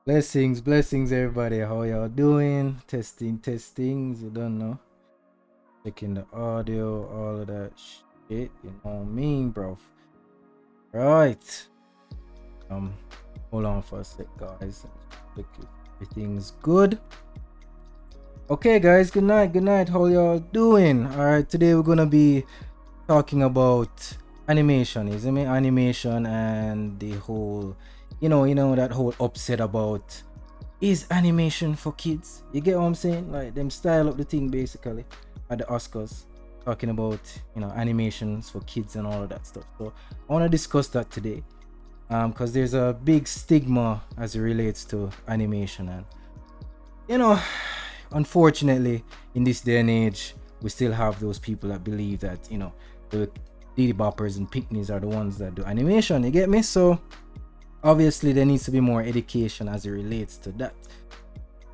Blessings, everybody. How y'all doing? Testings. You don't know. Checking the audio, all of that shit. You know what I mean, bro? Right. Um, hold on for a sec, guys. Check if everything's good. Okay, guys. Good night. Good night. How y'all doing? All right. Today we're gonna be talking about animation, isn't it? Animation and the whole, that whole upset about is animation for kids. You get what I'm saying? Like them style up the thing basically at the Oscars, talking about animations for kids and all of that stuff. So I want to discuss that today, because there's a big stigma as it relates to animation, and you know, unfortunately, in this day and age, we still have those people that believe that the Diddy Boppers and Pickneys are the ones that do animation. You get me? So obviously there needs to be more education as it relates to that,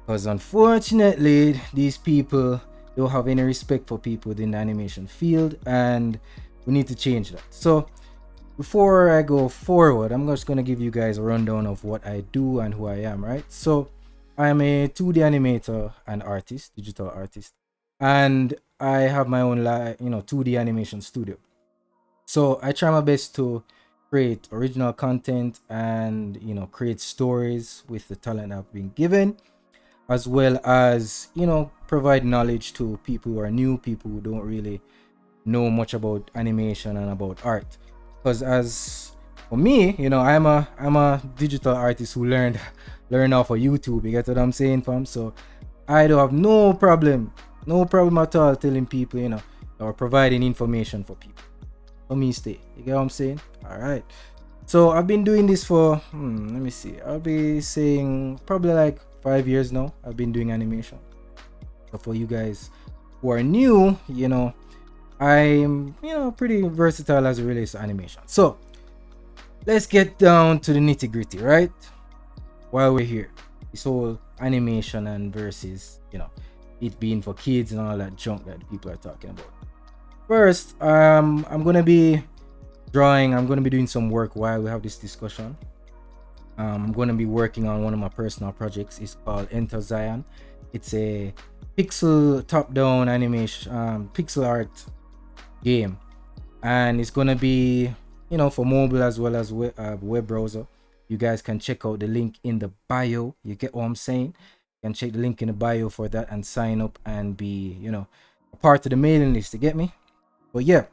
because unfortunately these people don't have any respect for people within the animation field, and we need to change that. So before I go forward, I'm just going to give you guys a rundown of what I do and who I am, right? So I'm a 2D animator and artist, digital artist, and I have my own 2D animation studio. So I try my best to create original content and create stories with the talent I've been given, as well as provide knowledge to people who are new, people who don't really know much about animation and about art. Because as for me, I'm a digital artist who learned off of YouTube. You get what I'm saying, fam? So I don't have no problem at all telling people, or providing information for people. For me, stay. You get what I'm saying? All right. So I've been doing this for let me see. I'll be saying probably like 5 years now. I've been doing animation. So for you guys who are new, I'm pretty versatile as it relates to animation. So let's get down to the nitty gritty, right? While we're here, this whole animation and versus it being for kids and all that junk that people are talking about. First, I'm gonna be drawing. I'm gonna be doing some work while we have this discussion. I'm gonna be working on one of my personal projects. It's called Enter Zion. It's a pixel top-down animation, pixel art game, and it's gonna be for mobile as well as web browser. You guys can check out the link in the bio. You get what I'm saying? You can check the link in the bio for that and sign up and be a part of the mailing list. You get me? But yeah,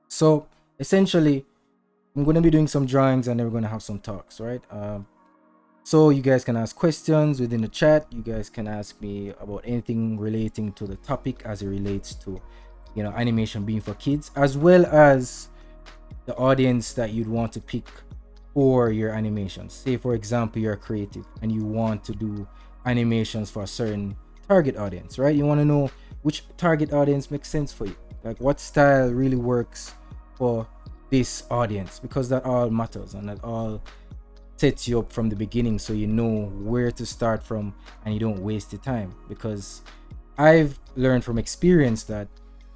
so essentially I'm going to be doing some drawings and then we're going to have some talks, right? So you guys can ask questions within the chat. You guys can ask me about anything relating to the topic as it relates to animation being for kids, as well as the audience that you'd want to pick for your animations. Say for example you're creative and you want to do animations for a certain target audience, right? You want to know which target audience makes sense for you, like what style really works for this audience, because that all matters and that all sets you up from the beginning, so you know where to start from and you don't waste your time. Because I've learned from experience that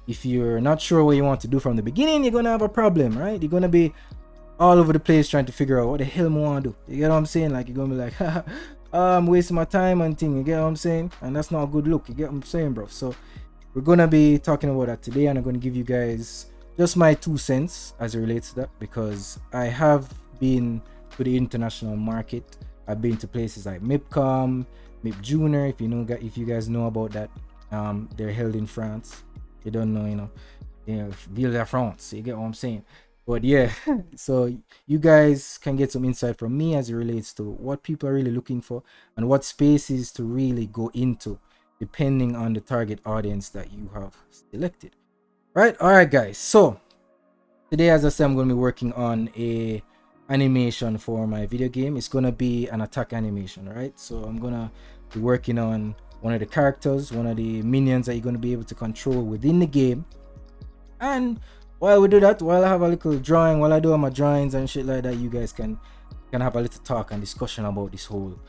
if you're not sure what you want to do from the beginning, you're gonna have a problem, right? You're gonna be all over the place trying to figure out what the hell I want to do. You get what I'm saying? Like you're gonna be like I'm wasting my time and thing. You get what I'm saying? And that's not a good look. You get what I'm saying, bro? So we're gonna be talking about that today, and I'm gonna give you guys just my 2 cents as it relates to that, because I have been to the international market. I've been to places like MIPCOM, MIP Junior, if you guys know about that. They're held in France. You don't know, Ville de France. You get what I'm saying? But yeah, so you guys can get some insight from me as it relates to what people are really looking for and what spaces to really go into, depending on the target audience that you have selected. Right? All right, guys. So today, as I said, I'm going to be working on a animation for my video game. It's going to be an attack animation, right? So I'm going to be working on one of the characters, one of the minions that you're going to be able to control within the game. And while we do that, while I have a little drawing, while I do all my drawings and shit like that, you guys can have a little talk and discussion about this whole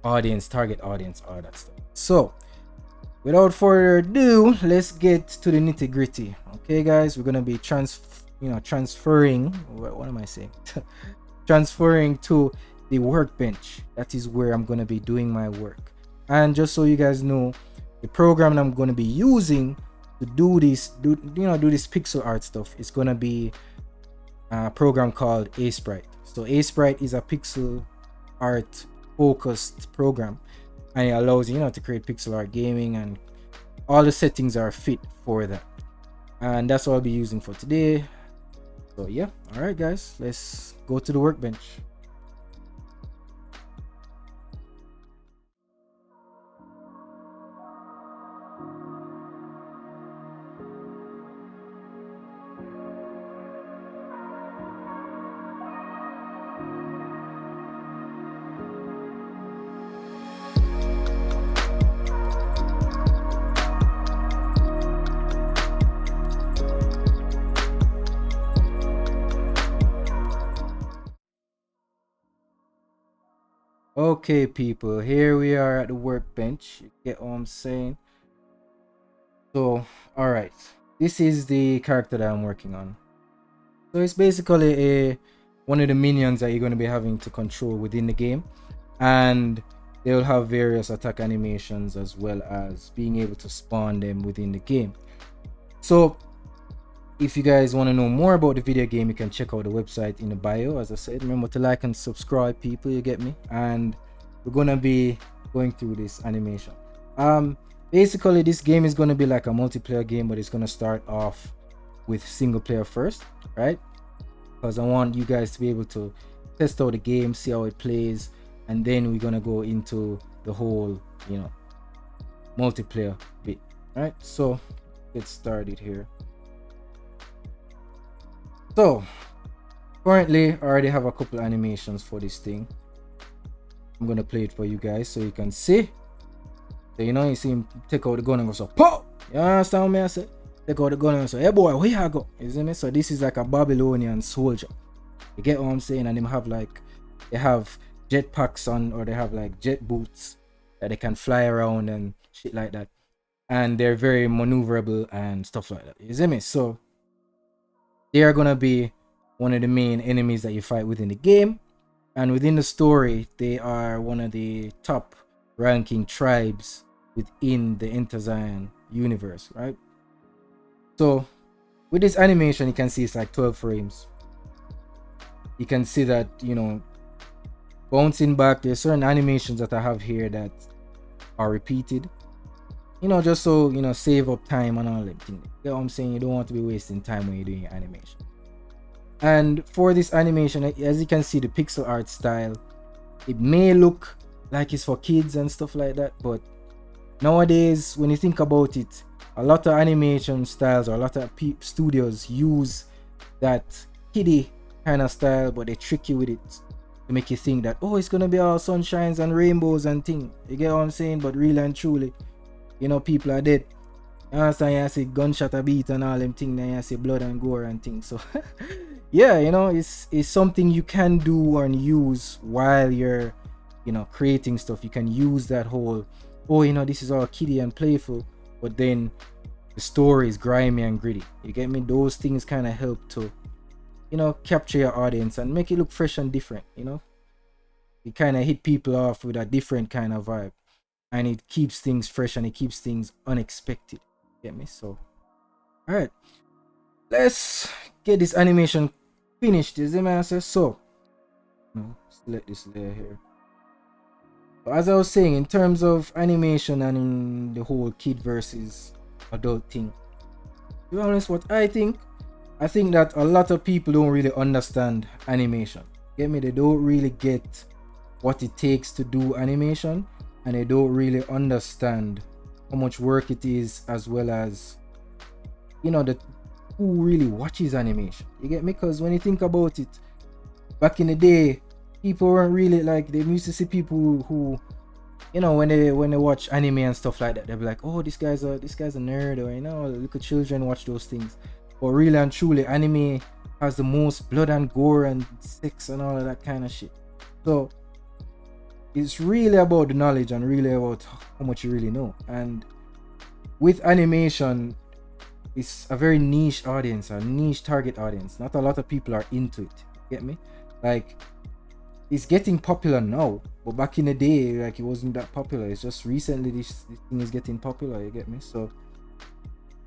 audience, target audience, all that stuff. So without further ado, let's get to the nitty gritty. Okay, guys, we're gonna be transferring. What am I saying? Transferring to the workbench. That is where I'm going to be doing my work. And just so you guys know, the program I'm going to be using to do this pixel art stuff is going to be a program called Sprite. So Sprite is a pixel art focused program, and it allows you to create pixel art gaming, and all the settings are fit for that. And that's what I'll be using for today. So yeah, all right guys, let's go to the workbench. Okay people, here we are at the workbench. You get what I'm saying? So all right, this is the character that I'm working on. So it's basically one of the minions that you're going to be having to control within the game, and they'll have various attack animations as well as being able to spawn them within the game. So if you guys want to know more about the video game, you can check out the website in the bio. As I said, remember to like and subscribe, people, you get me? And we're gonna be going through this animation. Basically this game is going to be like a multiplayer game, but it's going to start off with single player first, right? Because I want you guys to be able to test out the game, see how it plays, and then we're going to go into the whole multiplayer bit. Right, so let's start it here. So currently I already have a couple animations for this thing. I'm gonna play it for you guys so you can see. So you see him take out the gun and go so pop. You understand what I say? Take out the gun and say, hey boy, where you go? You see me? So this is like a Babylonian soldier. You get what I'm saying? And they have jetpacks on, or they have like jet boots that they can fly around and shit like that. And they're very maneuverable and stuff like that. You see me? So they are gonna be one of the main enemies that you fight within the game. And within the story, they are one of the top ranking tribes within the Interzion universe, right? So with this animation, you can see it's like 12 frames. You can see that, bouncing back, there's certain animations that I have here that are repeated, just so, save up time and all that thing. You know what I'm saying? You don't want to be wasting time when you're doing your animation. And for this animation, as you can see, the pixel art style, it may look like it's for kids and stuff like that, but nowadays when you think about it, a lot of animation styles or a lot of studios use that kiddie kind of style, but they trick you with it to make you think that, oh, it's gonna be all sunshines and rainbows and thing. You get what I'm saying? But really and truly, people are dead. You understand? You see gunshot a beat and all them things, then you see blood and gore and things. So yeah, it's something you can do and use while you're creating stuff. You can use that whole, this is all kiddie and playful, but then the story is grimy and gritty. You get me? Those things kind of help to capture your audience and make it look fresh and different. It kind of hit people off with a different kind of vibe, and it keeps things fresh and it keeps things unexpected. Get me? So all right, let's get this animation finished. Is it, man? So select this layer here. So as I was saying, in terms of animation and in the whole kid versus adult thing, to be honest, what I think that a lot of people don't really understand animation. Get me? They don't really get what it takes to do animation, and they don't really understand how much work it is, as well as who really watches animation. You get me? Because when you think about it, back in the day, people weren't really like, they used to see people who when they watch anime and stuff like that, they'll be like, oh, this guy's a nerd, or little children watch those things. But really and truly, anime has the most blood and gore and sex and all of that kind of shit. So it's really about the knowledge and really about how much you really know. And with animation, it's a very niche audience, a niche target audience. Not a lot of people are into it. Get me? Like, it's getting popular now, but back in the day, like, it wasn't that popular. It's just recently this thing is getting popular, you get me? So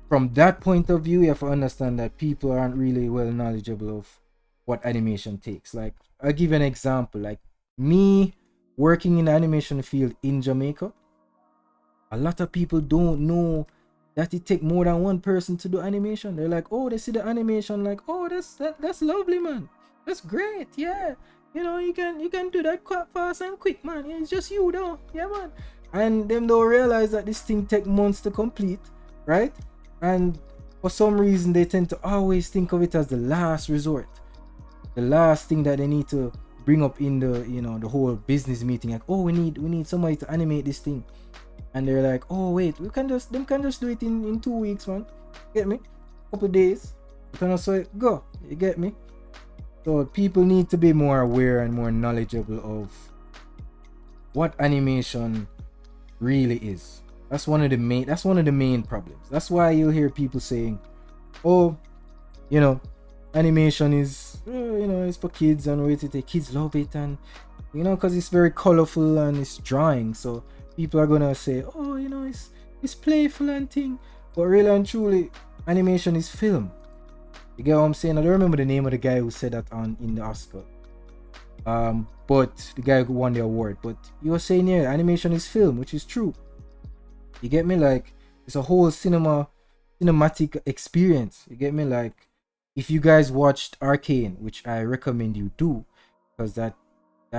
from that point of view, you have to understand that people aren't really well knowledgeable of what animation takes. Like, I'll give you an example. Like, me working in the animation field in Jamaica, a lot of people don't know that it take more than one person to do animation. They're like, oh, they see the animation, like, oh, that's lovely, man. That's great, yeah. You know, you can do that quite fast and quick, man. It's just you, though, yeah, man. And them don't realize that this thing take months to complete, right? And for some reason, they tend to always think of it as the last resort, the last thing that they need to bring up in the, you know, the whole business meeting. Like, oh, we need somebody to animate this thing. And they're like, oh wait, them can just do it in 2 weeks, man. Get me? Couple days. You can also go. You get me? So people need to be more aware and more knowledgeable of what animation really is. That's one of the main problems. That's why you'll hear people saying, oh, you know, animation is, you know, it's for kids, and wait, the kids love it, and, you know, because it's very colorful and it's drawing. So people are gonna say, oh, you know, it's playful and thing. But really and truly, animation is film. You get what I'm saying? I don't remember the name of the guy who said that in the Oscar. But the guy who won the award. But he was saying, yeah, animation is film, which is true. You get me? Like, it's a whole cinematic experience. You get me? Like, if you guys watched Arcane, which I recommend you do, because that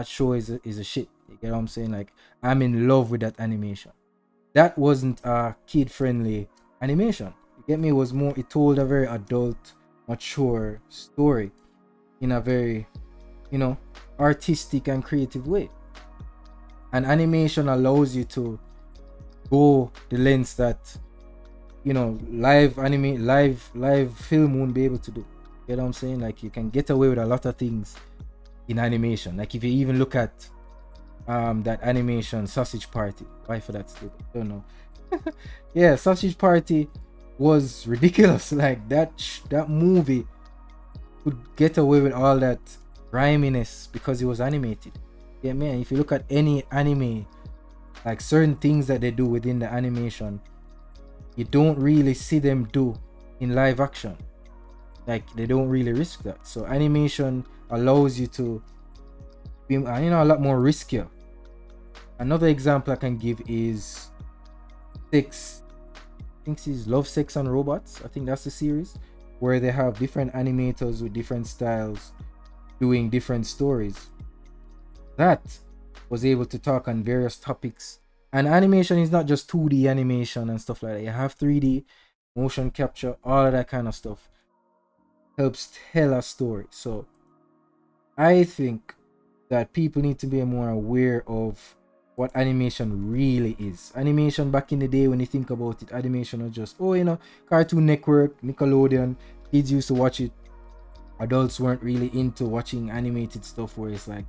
show is a shit. You get what I'm saying? Like, I'm in love with that animation. That wasn't a kid-friendly animation. You get me? It told a very adult, mature story in a very, you know, artistic and creative way. And animation allows you to go the lengths that, you know, live film won't be able to do. You know what I'm saying? Like, you can get away with a lot of things in animation. Like, if you even look at that animation Sausage Party, why for that stupid, I don't know. Yeah, Sausage Party was ridiculous. Like, that movie could get away with all that griminess because it was animated. Yeah, man, if you look at any anime, like, certain things that they do within the animation, you don't really see them do in live action. Like, they don't really risk that. So animation allows you to be, you know, a lot more riskier. Another example I can give is I think it's Love, Sex and Robots. I think that's the series where they have different animators with different styles doing different stories. That was able to talk on various topics. And animation is not just 2D animation and stuff like that. You have 3D, motion capture, all of that kind of stuff helps tell a story. So I think that people need to be more aware of what animation really is. Animation back in the day, when you think about it, animation was just, oh, you know, Cartoon Network, Nickelodeon, kids used to watch it. Adults weren't really into watching animated stuff where it's like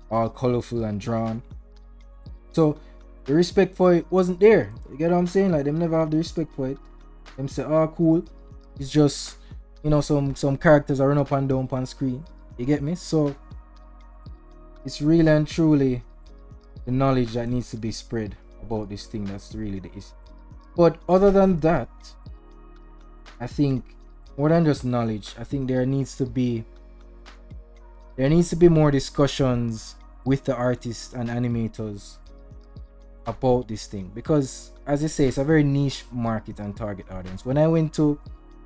all colorful and drawn. So the respect for it wasn't there. You get what I'm saying? Like, them never have the respect for it. Them say, oh, cool, it's just, you know, some characters are run up and down on screen. You get me? So it's really and truly the knowledge that needs to be spread about this thing that's really the issue. But other than that, I think more than just knowledge, I think there needs to be more discussions with the artists and animators about this thing, because, as I say, it's a very niche market and target audience. When I went to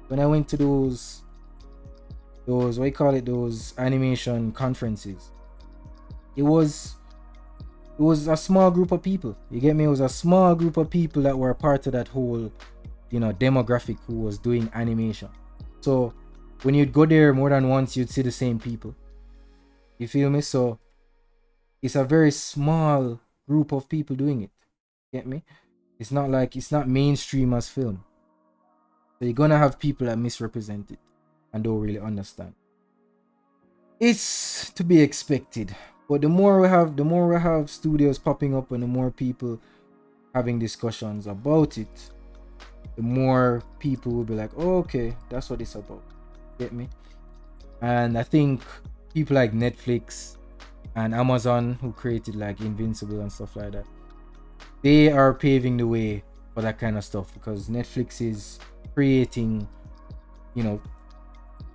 those what you call it, those animation conferences, it was a small group of people. You get me? It was a small group of people that were part of that whole, you know, demographic who was doing animation. So when you'd go there more than once, you'd see the same people. You feel me? So it's a very small group of people doing it. Get me? It's not mainstream as film. So you're gonna have people that misrepresent it and don't really understand. It's to be expected. But the more we have studios popping up and the more people having discussions about it, the more people will be like, oh, okay, that's what it's about. Get me? And I think people like Netflix, and Amazon, who created like Invincible and stuff like that, they are paving the way for that kind of stuff, because Netflix is creating, you know,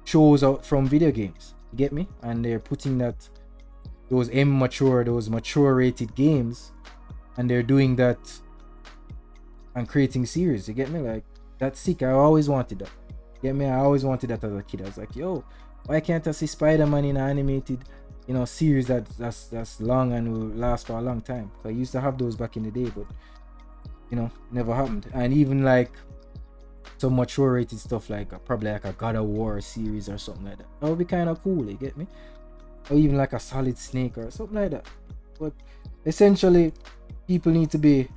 shows out from video games. You get me? And they're putting those mature rated games, and they're doing that and creating series. You get me? Like, that's sick. I always wanted that. You get me? I always wanted that as a kid. I was like, yo, why can't I see Spider-Man in an animated, series that's long and will last for a long time? I used to have those back in the day, but never happened. And even like some mature rated stuff, like probably like a God of War series or something like that. That would be kind of cool. You get me? Or even like a Solid Snake or something like that. But essentially, people need to be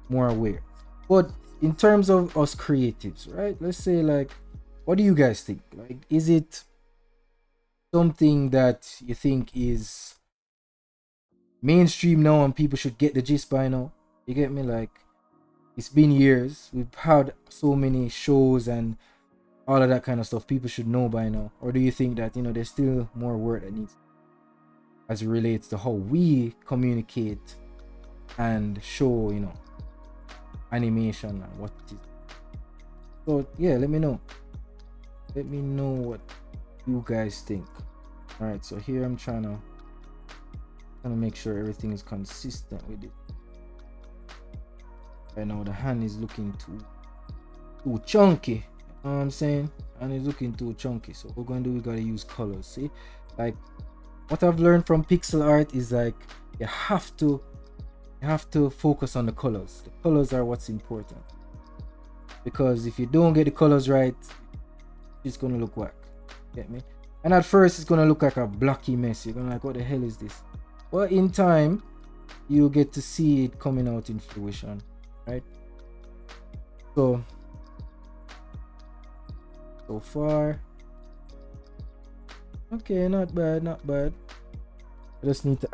more aware. But in terms of us creatives, right? Let's say, like, what do you guys think? Like, is it something that you think is mainstream now and people should get the gist by now? You get me? Like, it's been years. We've had so many shows and all of that kind of stuff. People should know by now. Or do you think that, there's still more work that needs, as it relates to how we communicate and show, animation and what it is? So yeah, let me know what you guys think. All right, so here I'm trying to make sure everything is consistent with it. I know the hand is looking too chunky, you know what I'm saying? And it's looking too chunky, so what we're going to do, we got to use colors. See, like, what I've learned from pixel art is like you have to focus on the colors. The colors are what's important, because if you don't get the colors right, it's gonna look whack. Get me? And at first it's gonna look like a blocky mess. You're gonna like, what the hell is this? Well, in time you get to see it coming out in fruition, right? So far, okay, not bad. I just need to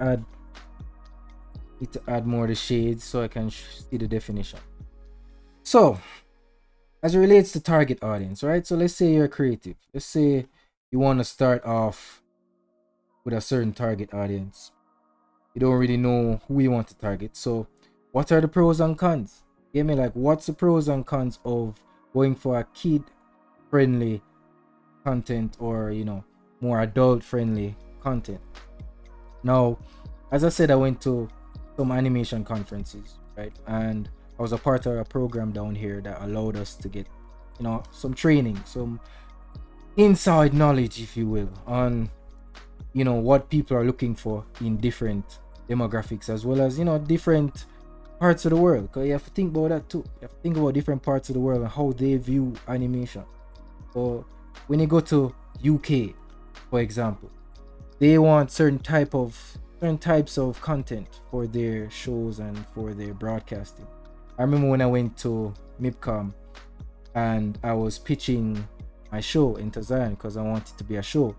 add more of the shades so I can see the definition. So as it relates to target audience, right? So let's say you're creative. Let's say you want to start off with a certain target audience. You don't really know who you want to target. So what are the pros and cons? Give me, like, what's the pros and cons of going for a kid friendly content or more adult friendly content? Now, as I said, I went to some animation conferences, right? And I was a part of a program down here that allowed us to get some training, some inside knowledge, if you will, on what people are looking for in different demographics, as well as different parts of the world, because you have to think about that too. You have to think about different parts of the world and how they view animation. So when you go to UK, for example, they want certain types of content for their shows and for their broadcasting. I remember when I went to MIPCOM and I was pitching my show into Zion because I wanted to be a show,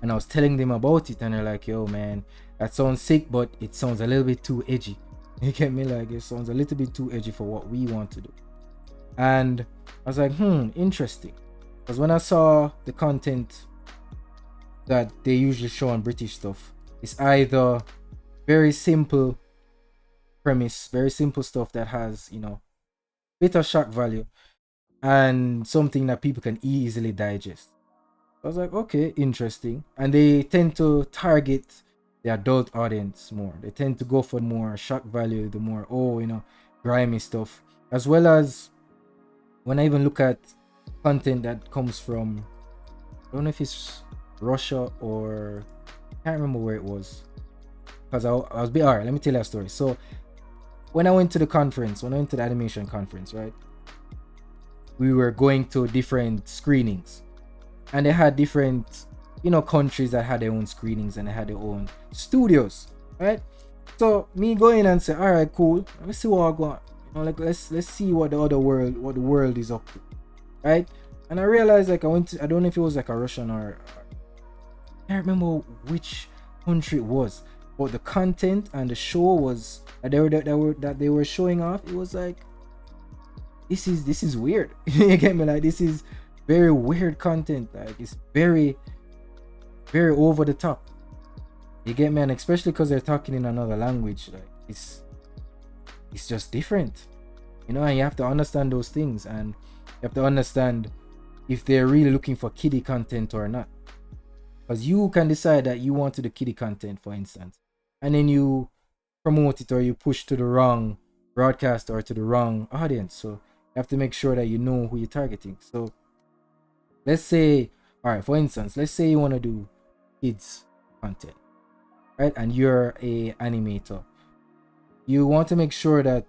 and I was telling them about it, and they're like, yo man, that sounds sick, but it sounds a little bit too edgy. You get me? Like, it sounds a little bit too edgy for what we want to do. And I was like, interesting, because when I saw the content that they usually show on British stuff, it's either very simple premise, very simple stuff that has bit of shock value and something that people can easily digest. I was like, okay, interesting. And they tend to target the adult audience more. They tend to go for more shock value, the more grimy stuff, as well as when I even look at content that comes from, I don't know if it's Russia or I can't remember where it was, because I was all right, let me tell you a story. So when I went to the animation conference, right, we were going to different screenings, and they had different countries that had their own screenings and they had their own studios, right? So me going and say, all right, cool, let's see what I got, like let's see what the world is up to, right? And I realized, like, I don't know if it was like a Russian or I can't remember which country it was, but the content and the show was that they were showing off. It was like, this is weird. You get me? Like, this is very weird content. Like, it's very, very over the top. You get me? And especially because they're talking in another language, like it's just different, you know. And you have to understand those things, and you have to understand if they're really looking for kiddie content or not. Because you can decide that you want to do kiddie content, for instance, and then you promote it or you push to the wrong broadcast or to the wrong audience. So you have to make sure that you know who you're targeting. So let's say, all right, for instance, let's say you want to do kids content, right? And you're a animator. You want to make sure that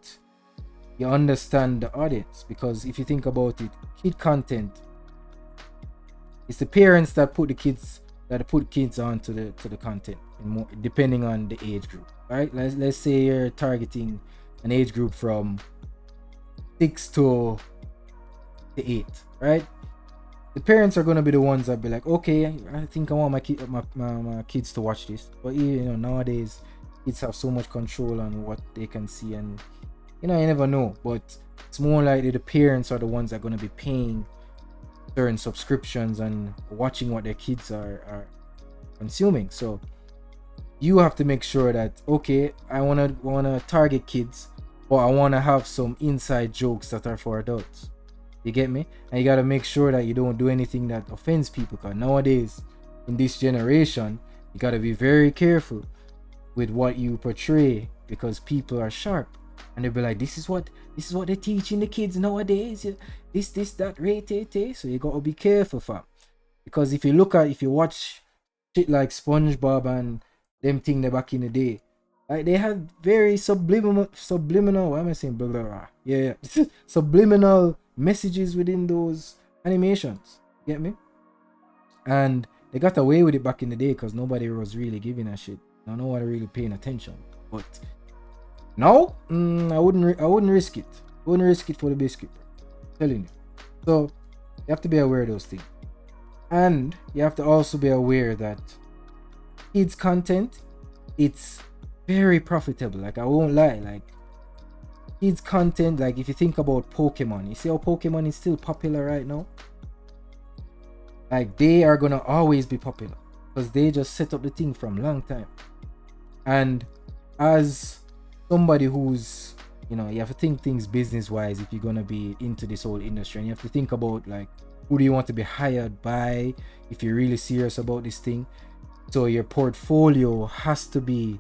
you understand the audience, because if you think about it, kid content, it's the parents that put kids onto the content, more depending on the age group, right? Let's say you're targeting an age group from 6 to 8, right? The parents are gonna be the ones that be like, okay, I think I want my kids to watch this. But you know, nowadays kids have so much control on what they can see, and you know, you never know. But it's more likely the parents are the ones that are gonna be paying certain subscriptions and watching what their kids are consuming. So you have to make sure that, okay, I wanna target kids, but I wanna have some inside jokes that are for adults. You get me? And you gotta make sure that you don't do anything that offends people, because nowadays in this generation you gotta be very careful with what you portray, because people are sharp and they'll be like, this is what they're teaching the kids nowadays, this that rate. So you gotta be careful, fam, because if you watch shit like SpongeBob and them thing they back in the day, like they had very subliminal what am I saying, blah, blah, blah. Yeah. Subliminal messages within those animations, get me? And they got away with it back in the day because nobody was really giving a shit. No one really paying attention. But no, I wouldn't risk it. I wouldn't risk it for the biscuit, bro. I'm telling you. So you have to be aware of those things, and you have to also be aware that kids content, it's very profitable. Like, I won't lie, like kids content, like if you think about Pokemon, you see how Pokemon is still popular right now? Like, they are gonna always be popular because they just set up the thing from long time. And as somebody who's, you know, you have to think things business wise if you're gonna be into this whole industry, and you have to think about, like, who do you want to be hired by if you're really serious about this thing. So your portfolio has to be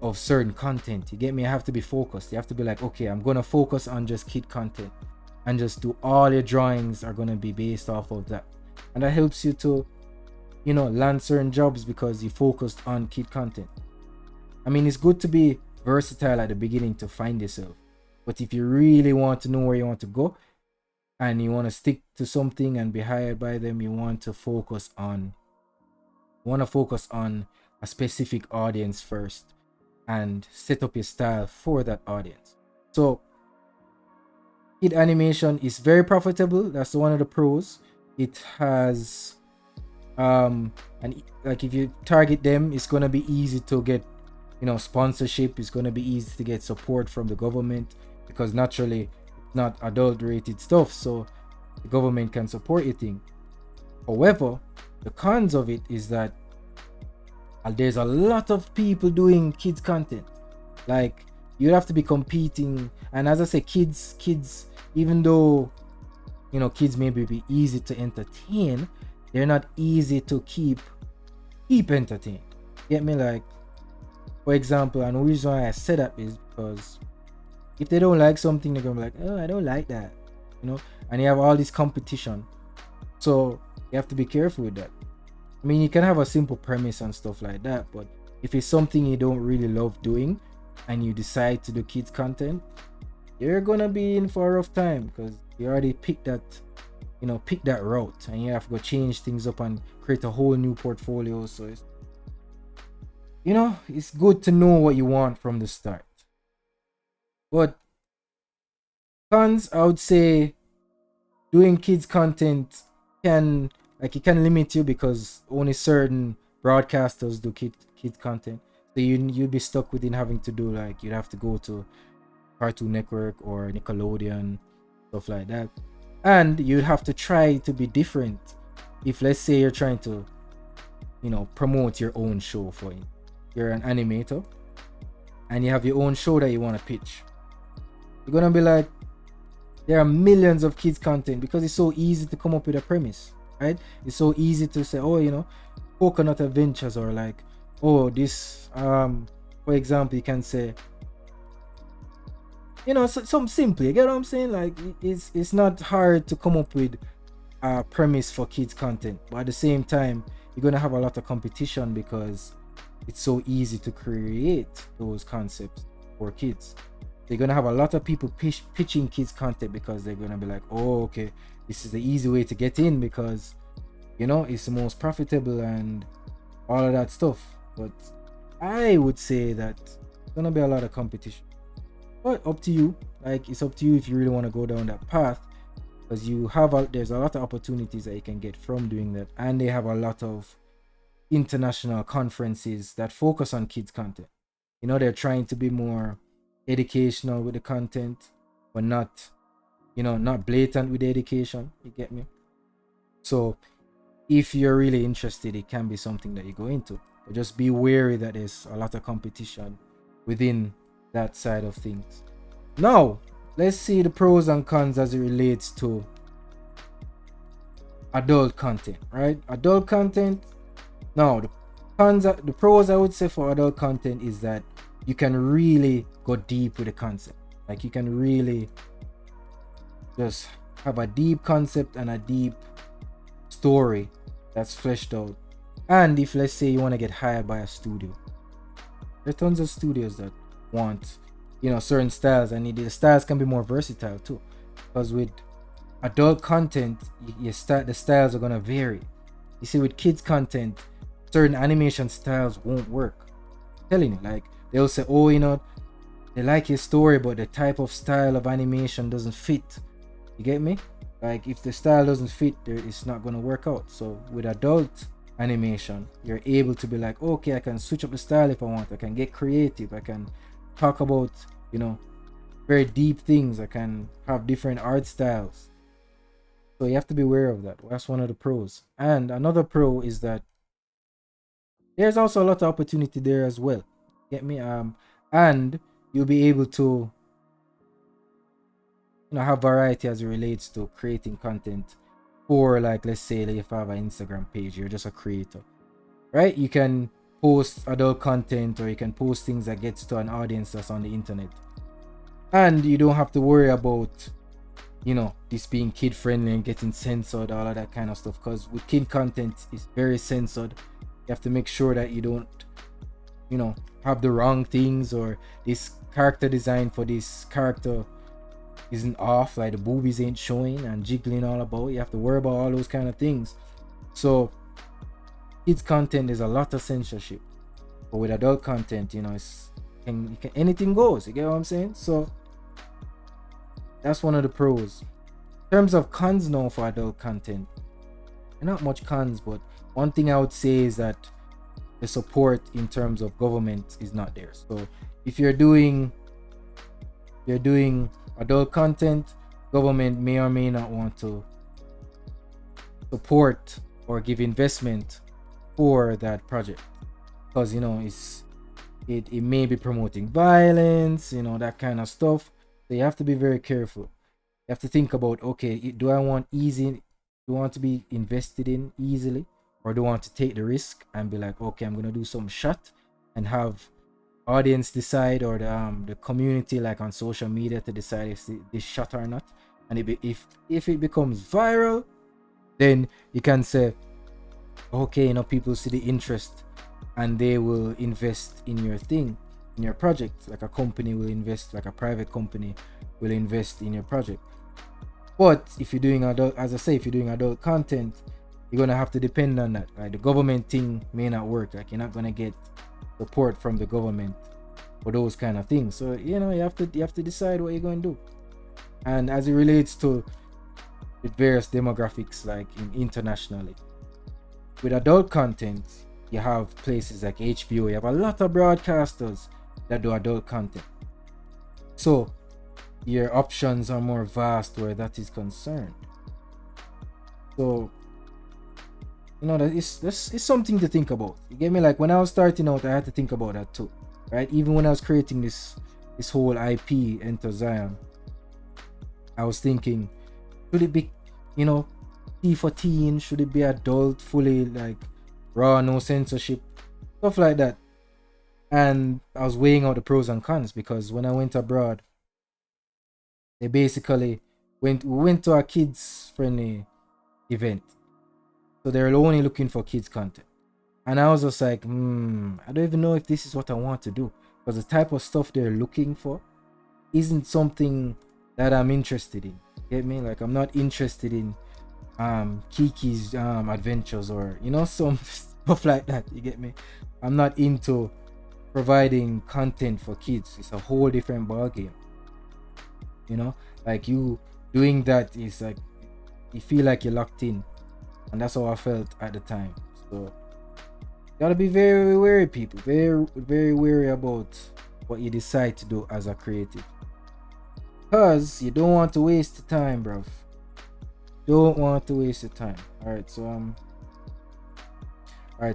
of certain content, you get me? You have to be focused. You have to be like, okay, I'm gonna focus on just kid content, and just do all your drawings are gonna be based off of that. And that helps you to, you know, land certain jobs because you focused on kid content. I mean, it's good to be versatile at the beginning to find yourself, but if you really want to know where you want to go and you want to stick to something and be hired by them, you want to focus on a specific audience first and set up your style for that audience. So kid animation is very profitable. That's one of the pros. It has and like, if you target them, it's gonna be easy to get, you know, sponsorship. It's gonna be easy to get support from the government, because naturally it's not adult rated stuff, so the government can support your thing. However, the cons of it is that there's a lot of people doing kids content. Like, you have to be competing, and as I say, kids, even though, you know, kids maybe be easy to entertain, they're not easy to keep entertained. Get me? Like, for example, and the reason why I said that is because if they don't like something, they're gonna be like, oh, I don't like that, you know. And you have all this competition, so you have to be careful with that. I mean, you can have a simple premise and stuff like that, but if it's something you don't really love doing and you decide to do kids content, you're gonna be in for a rough time, because you already picked that route, and you have to go change things up and create a whole new portfolio. So it's, you know, it's good to know what you want from the start. But cons, I would say doing kids content can limit you, because only certain broadcasters do kids content. So you'd be stuck within having to do, like, you'd have to go to Cartoon Network or Nickelodeon, stuff like that. And you'd have to try to be different. If, let's say, you're trying to promote your own show. For it, you're an animator and you have your own show that you want to pitch. You're gonna be like, there are millions of kids content because it's so easy to come up with a premise, right? It's so easy to say, oh, coconut adventures, or like, oh, this for example, you can say, some simple, you get what I'm saying? Like, it's not hard to come up with a premise for kids content, but at the same time, you're gonna have a lot of competition because it's so easy to create those concepts for kids. They're gonna have a lot of people pitching kids content because they're gonna be like, oh, okay, this is the easy way to get in because it's the most profitable and all of that stuff. But I would say that it's gonna be a lot of competition. But up to you. Like, it's up to you if you really want to go down that path, because there's a lot of opportunities that you can get from doing that, and they have a lot of international conferences that focus on kids content. They're trying to be more educational with the content, but not blatant with the education. You get me? So if you're really interested, it can be something that you go into, but just be wary that there's a lot of competition within that side of things. Now let's see the pros and cons as it relates to adult content, right? Adult content. Now the pros I would say for adult content is that you can really go deep with the concept. Like, you can really just have a deep concept and a deep story that's fleshed out. And if, let's say, you want to get hired by a studio, there are tons of studios that want certain styles, and the styles can be more versatile too, because with adult content, the styles are going to vary. You see, with kids content, certain animation styles won't work. I'm telling you, like, they'll say, oh, they like your story, but the type of style of animation doesn't fit. You get me? Like, if the style doesn't fit, it's not going to work out. So with adult animation, you're able to be like, okay, I can switch up the style if I want. I can get creative. I can talk about very deep things. I can have different art styles. So you have to be aware of that. That's one of the pros. And another pro is that there's also a lot of opportunity there as well. Get me? And you'll be able to have variety as it relates to creating content. Or, like, let's say that if you have an Instagram page, you're just a creator, right? You can post adult content, or you can post things that gets to an audience that's on the internet, and you don't have to worry about this being kid friendly and getting censored, all of that kind of stuff, because with kid content, it's very censored. You have to make sure that you don't have the wrong things, or this character design for this character isn't off, like the boobies ain't showing and jiggling all about. You have to worry about all those kind of things. So kids content, there's a lot of censorship, but with adult content, anything goes. You get what I'm saying? So that's one of the pros. In terms of cons now for adult content, not much cons, but one thing I would say is that the support in terms of government is not there. So if you're doing adult content, government may or may not want to support or give investment for that project, because it may be promoting violence, that kind of stuff. So you have to be very careful. You have to think about, okay, do I want to be invested in easily, or do I want to take the risk and be like, okay, I'm gonna do some shot and have audience decide, or the community, like on social media, to decide if this shot or not. And if it becomes viral, then you can say, okay, people see the interest and they will invest in your thing, in your project. Like a company will invest, like a private company will invest in your project. But if you're doing adult content, you're gonna have to depend on that. Like, the government thing may not work. Like, you're not gonna get support from the government for those kind of things. So you have to decide what you're going to do. And as it relates to the various demographics, like internationally, with adult content, you have places like HBO. You have a lot of broadcasters that do adult content, so your options are more vast where that is concerned. So You know, it's something to think about. You get me? Like when I was starting out, I had to think about that too, right? Even when I was creating this whole IP Enter Zion, I was thinking, should it be, you know, T for teen? Should it be adult, fully like raw, no censorship, stuff like that? And I was weighing out the pros and cons because when I went abroad, they basically we went to a kids friendly event, so they're only looking for kids content. And I was just like, I don't even know if this is what I want to do because the type of stuff they're looking for isn't something that I'm interested in. Get me? Like I'm not interested in Kiki's adventures or some stuff like that. You get me? I'm not into providing content for kids. It's a whole different ballgame. Like you doing that is like you feel like you're locked in, and that's how I felt at the time. So gotta be very wary, people. Very, very wary about what you decide to do as a creative, because you don't want to waste the time, bro. Don't want to waste the time. All right,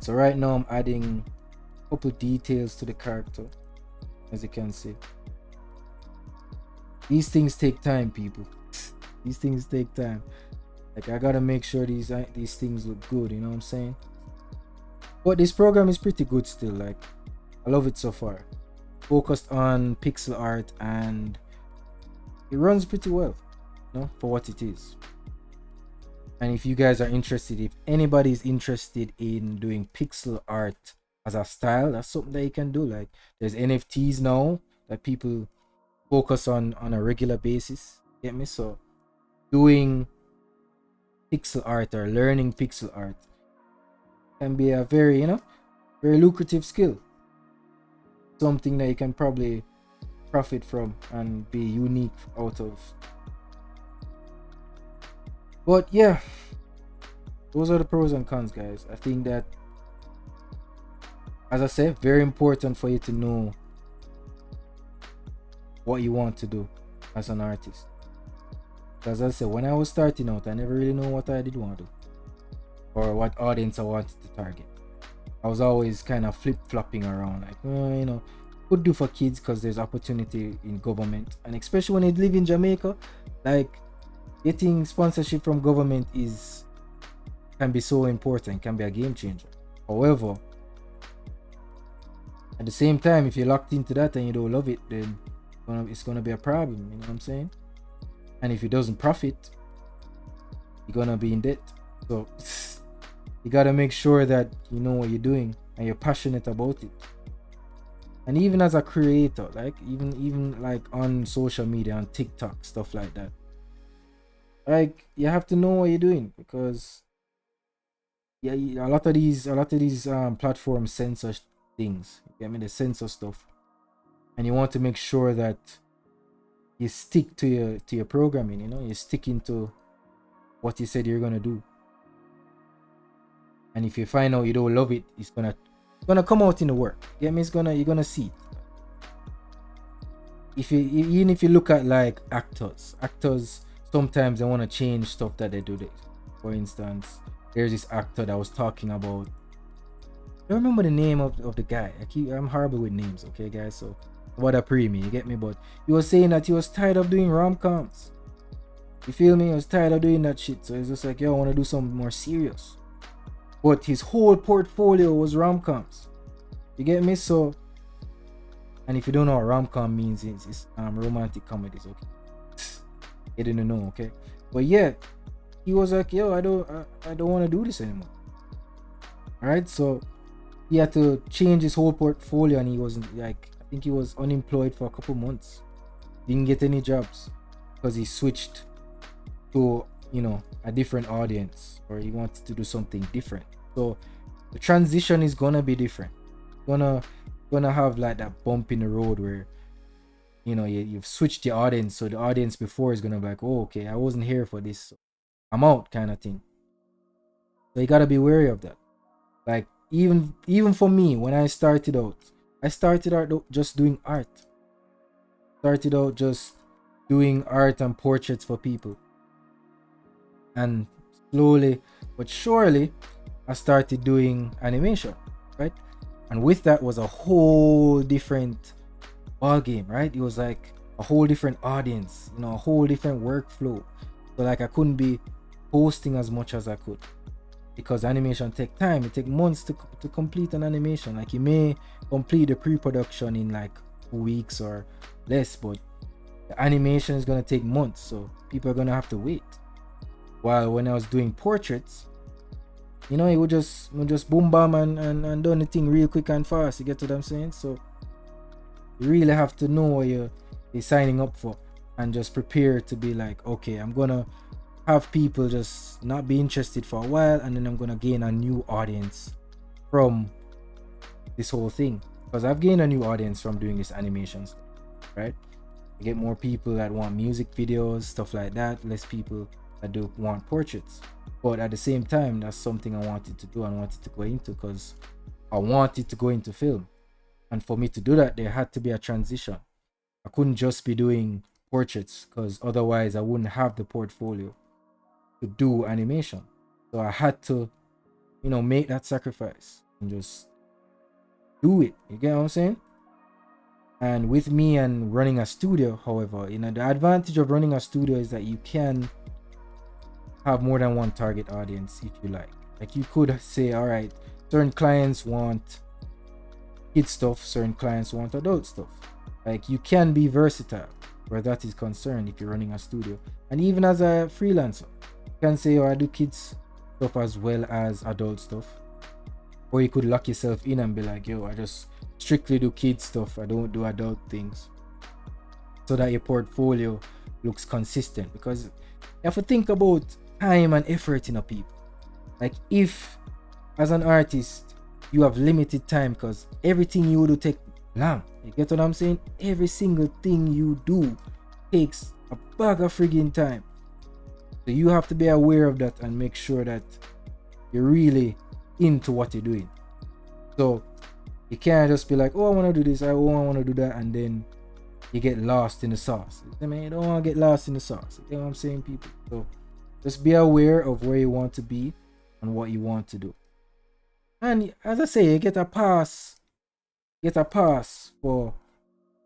so right now I'm adding a couple details to the character, as you can see. These things take time, people. These things take time. Like I gotta make sure these things look good. You know what I'm saying? But this program is pretty good still. Like I love it so far. Focused on pixel art and it runs pretty well, for what it is. And if you guys are interested, if anybody is interested in doing pixel art as a style, that's something that you can do. Like there's NFTs now that people focus on a regular basis. Get me? So doing pixel art or learning pixel art can be a very, very lucrative skill. Something that you can probably profit from and be unique out of. But yeah, those are the pros and cons, guys. I think that, as I said, very important for you to know what you want to do as an artist. As I said, when I was starting out, I never really know what I did want to do or what audience I wanted to target. I was always kind of flip-flopping around, like, could do for kids because there's opportunity in government, and especially when you live in Jamaica, like getting sponsorship from government can be so important, can be a game changer. However, at the same time, if you're locked into that and you don't love it, then it's gonna be a problem. You know what I'm saying? And if it doesn't profit, you're gonna be in debt. So you gotta make sure that you know what you're doing and you're passionate about it. And even as a creator, like even like on social media, on TikTok, stuff like that, like you have to know what you're doing, because a lot of these platforms censor things. You get me? They censor stuff, and you want to make sure that you stick to your programming. You're sticking to what you said you're gonna do. And if you find out you don't love it, it's gonna come out in the work. Get me? You're gonna see it. Even if you look at like actors sometimes they want to change stuff that they do. For instance, there's this actor that was talking about, I don't remember the name of the guy. I'm horrible with names, okay guys, so what a premium, you get me? But he was saying that he was tired of doing rom-coms. You feel me? He was tired of doing that shit, so he's just like, yo, I want to do something more serious. But his whole portfolio was rom-coms. You get me? So, and if you don't know what rom-com means, it's romantic comedies, okay? You didn't know, okay? But yeah, he was like, yo, I don't want to do this anymore. All right, so he had to change his whole portfolio, and he wasn't like, I think he was unemployed for a couple months. Didn't get any jobs because he switched to a different audience, or he wanted to do something different. So the transition is gonna be different. Gonna have like that bump in the road where you've switched the audience, so the audience before is gonna be like, oh, okay, I wasn't here for this, so I'm out, kind of thing. So you gotta be wary of that. Like even for me, when I started out just doing art. Started out just doing art and portraits for people, and slowly but surely I started doing animation, right? And with that was a whole different ball game, right? It was like a whole different audience, a whole different workflow. So like I couldn't be posting as much as I could, because animation take time. It take months to complete an animation. Like you may complete the pre-production in like 2 weeks or less, but the animation is gonna take months, so people are gonna have to wait. While when I was doing portraits, it would just boom bam and done the thing real quick and fast. You get what I'm saying? So you really have to know what you're signing up for, and just prepare to be like, okay, I'm gonna have people just not be interested for a while, and then I'm gonna gain a new audience from this whole thing, because I've gained a new audience from doing this animations, right? You get more people that want music videos, stuff like that, less people that do want portraits. But at the same time, that's something I wanted to do and wanted to go into, because I wanted to go into film. And for me to do that, there had to be a transition. I couldn't just be doing portraits, because otherwise I wouldn't have the portfolio to do animation. So I had to, make that sacrifice and just do it. You get what I'm saying? And with me and running a studio, however, the advantage of running a studio is that you can have more than one target audience if you like. Like you could say, all right, certain clients want kid stuff, certain clients want adult stuff. Like you can be versatile where that is concerned if you're running a studio. And even as a freelancer, you can say, oh, I do kids stuff as well as adult stuff. Or you could lock yourself in and be like, yo, I just strictly do kids stuff, I don't do adult things, so that your portfolio looks consistent. Because you have to think about time and effort in a people. Like if as an artist you have limited time, because everything you do take long, you get what I'm saying? Every single thing you do takes a bag of friggin' time. So you have to be aware of that and make sure that you're really into what you're doing. So you can't just be like, oh, I want to do this, I want to do that, and then you get lost in the sauce. I mean, you don't want to get lost in the sauce. You know what I'm saying, people? So just be aware of where you want to be and what you want to do. And as I say, you get a pass for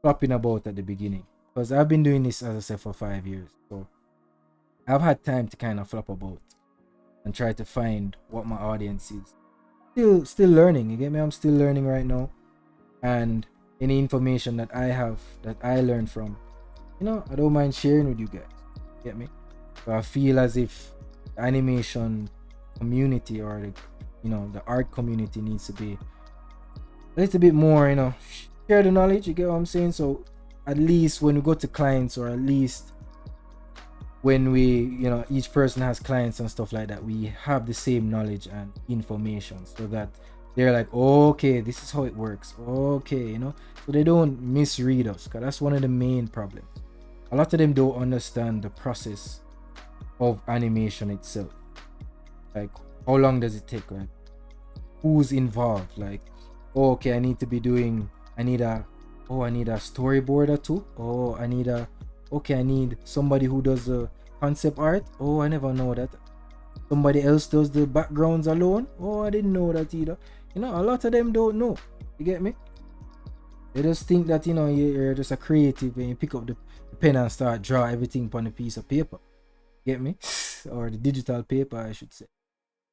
flopping about at the beginning, because I've been doing this, as I said, for 5 years. So I've had time to kind of flop about and try to find what my audience is. Still learning, you get me? I'm still learning right now. And any information that I have, that I learned from, I don't mind sharing with you guys. Get me? So I feel as if the animation community, or the art community, needs to be a little bit more, share the knowledge. You get what I'm saying? So at least when we go to clients, or at least when we, each person has clients and stuff like that, we have the same knowledge and information, so that they're like, oh, okay, this is how it works. Okay, so they don't misread us, because that's one of the main problems. A lot of them don't understand the process of animation itself. Like, how long does it take? Like, who's involved? Like, oh, okay, I need a storyboard or two. Oh, I need somebody who does the concept art. Oh, I never know that. Somebody else does the backgrounds alone. Oh, I didn't know that either. A lot of them don't know. You get me? They just think that, you're just a creative and you pick up the pen and start draw everything on a piece of paper. You get me? Or the digital paper, I should say.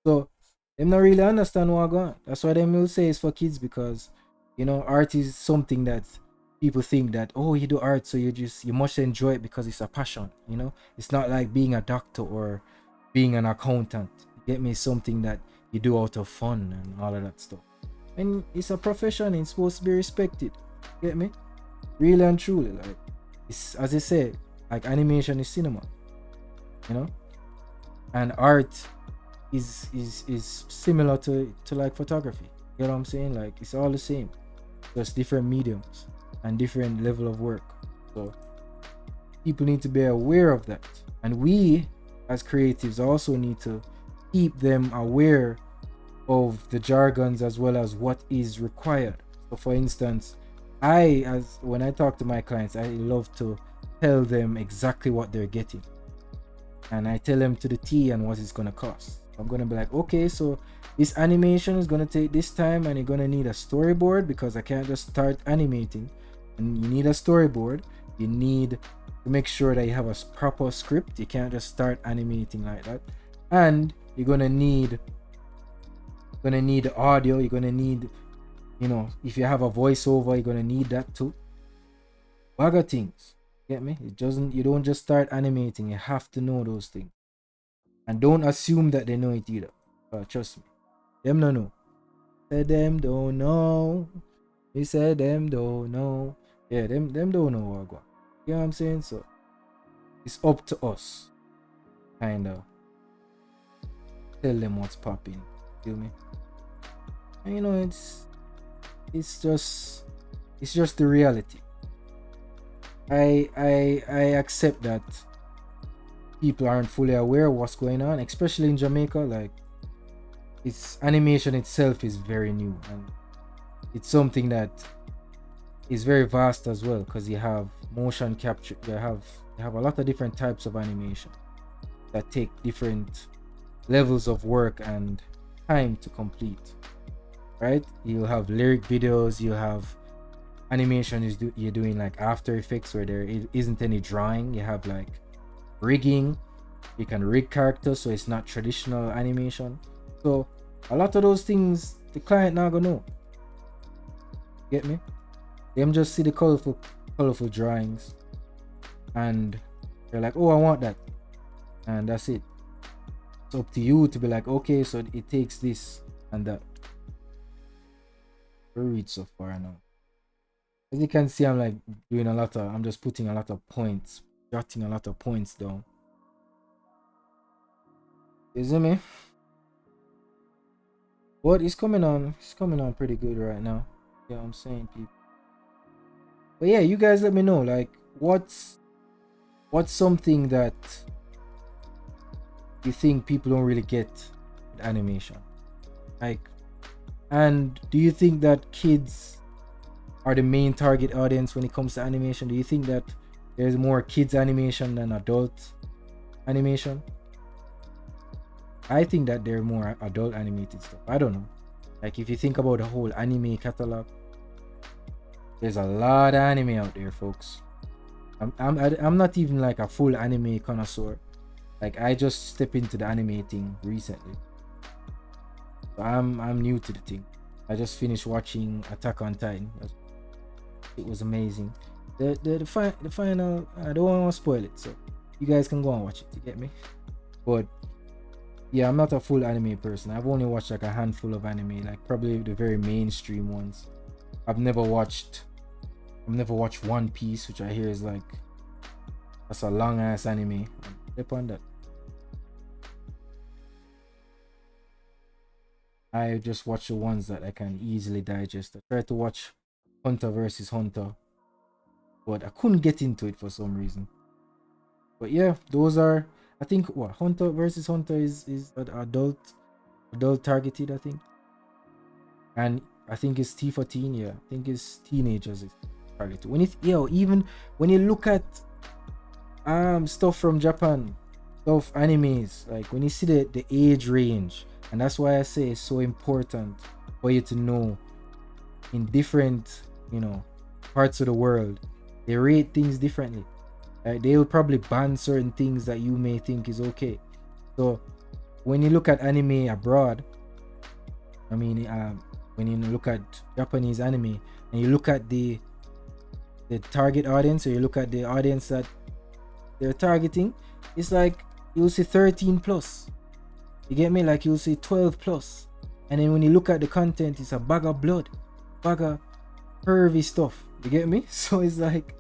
So, them not really understand what going on. That's why them will say it's for kids, because, art is something that people think that, oh, you do art, so you must enjoy it because it's a passion. It's not like being a doctor or being an accountant. You get me? Something that you do out of fun and all of that stuff. And it's a profession, it's supposed to be respected. You get me? Really and truly. Like, it's, as I say, like, animation is cinema. And art is similar to like photography. You know what I'm saying? Like, it's all the same, just different mediums and different level of work. So people need to be aware of that, and we as creatives also need to keep them aware of the jargons as well as what is required. So for instance, when I talk to my clients, I love to tell them exactly what they're getting, and I tell them to the T and what it's going to cost. I'm gonna be like, okay, so this animation is gonna take this time, and you're gonna need a storyboard because I can't just start animating. And you need a storyboard. You need to make sure that you have a proper script. You can't just start animating like that. And you're gonna need audio. You're gonna need, if you have a voiceover, you're gonna need that too. Bag of things. Get me? You don't just start animating. You have to know those things. And don't assume that they know it either. Trust me. Them no know. Say them don't know. He said them don't know. Yeah, them don't know what go. You know what I'm saying? So it's up to us. Kinda tell them what's popping. Feel me? And it's just the reality. I accept that people aren't fully aware of what's going on, especially in Jamaica. Like, it's animation itself is very new, and it's something that is very vast as well, because you have motion capture, you have a lot of different types of animation that take different levels of work and time to complete, right? You have lyric videos, you have animation you're doing like After Effects, where there isn't any drawing. You have like rigging, you can rig characters so it's not traditional animation. So a lot of those things the client not gonna know. Get me? Them just see the colorful drawings and they're like, oh, I want that, and that's it. It's up to you to be like, okay, so it takes this and that. We read so far now. As you can see, I'm just putting a lot of points, jotting a lot of points down. You see me? But it's coming on pretty good right now. Yeah, I'm saying, people. But yeah, you guys let me know, like, what's something that you think people don't really get with animation? Like, and do you think that kids are the main target audience when it comes to animation? Do you think that there's more kids animation than adult animation? I think that they're more adult animated stuff. I don't know. Like, if you think about the whole anime catalog, there's a lot of anime out there, folks. I'm not even like a full anime connoisseur. Like, I just stepped into the anime thing recently. So I'm new to the thing. I just finished watching Attack on Titan. It was amazing. The final, I don't want to spoil it, so you guys can go and watch it. You get me? But yeah, I'm not a full anime person. I've only watched like a handful of anime, like probably the very mainstream ones. I've never watched One Piece, which I hear is like, that's a long ass anime. Step on that. I just watch the ones that I can easily digest. I tried to watch Hunter versus Hunter, but I couldn't get into it for some reason. But yeah, those are, I think, what, Hunter versus Hunter is adult targeted, I think. And I think it's T for teen, yeah. I think it's teenagers is targeted. Even when you look at stuff from Japan, stuff animes, like when you see the age range, and that's why I say it's so important for you to know in different, parts of the world, they rate things differently. They will probably ban certain things that you may think is okay. So when you look at anime abroad, when you look at Japanese anime and you look at the target audience, or you look at the audience that they're targeting, it's like you'll see 13 plus. You get me? Like, you'll see 12 plus. And then when you look at the content, it's a bag of blood, bag of pervy stuff. You get me? So it's like,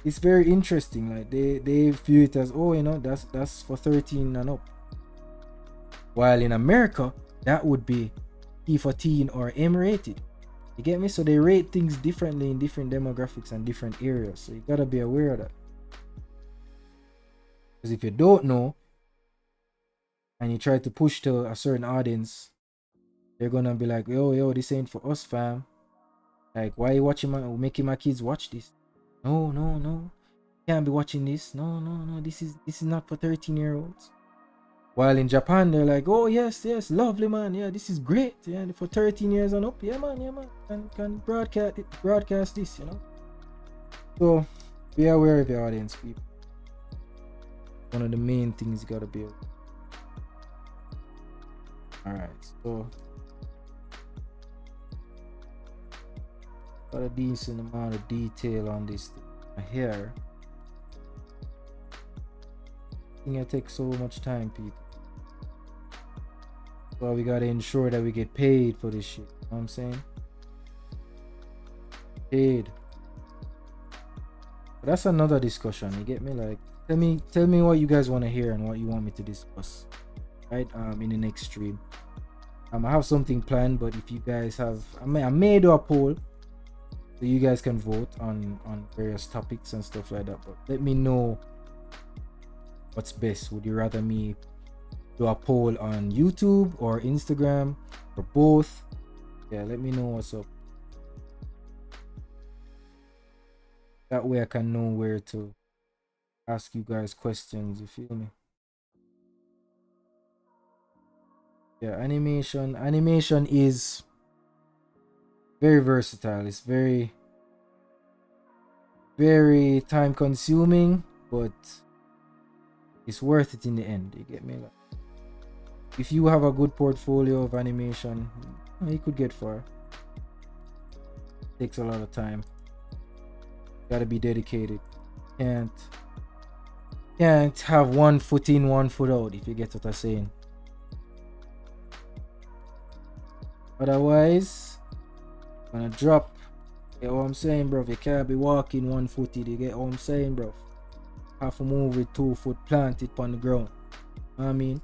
it's very interesting. Like, they view it as, oh, that's for 13 and up. While in America, that would be T for teen or M rated. You get me? So they rate things differently in different demographics and different areas. So you gotta be aware of that. Because if you don't know and you try to push to a certain audience, they're gonna be like, yo, this ain't for us, fam. Like, why are you making my kids watch this? No, can't be watching this. No, this is not for 13-year-olds. While in Japan, they're like, oh yes, yes, lovely man, yeah, this is great, yeah, for 13 years and up, yeah man, can broadcast this, you know. So be aware of your audience, people. One of the main things you gotta be aware. Alright, so got a decent amount of detail on this thing here. I think it takes so much time, people. So we gotta ensure that we get paid for this shit. You know what I'm saying? Paid. But that's another discussion. You get me? Like, tell me what you guys want to hear and what you want me to discuss. Right? In the next stream. I have something planned, but if you guys have, I may do a poll so you guys can vote on various topics and stuff like that. But let me know what's best. Would you rather me do a poll on YouTube or Instagram or both? Yeah, let me know what's up. That way I can know where to ask you guys questions. You feel me? Yeah, animation is very versatile. It's very time consuming, but it's worth it in the end. You get me? Like, if you have a good portfolio of animation, you could get far. Takes a lot of time. Gotta be dedicated. Can't have one foot in, one foot out, if you get what I'm saying. Otherwise, gonna drop. You get what I'm saying, bro? You can't be walking one footed. You get what I'm saying, bro? Have to move with 2 foot planted on the ground. You know what I mean?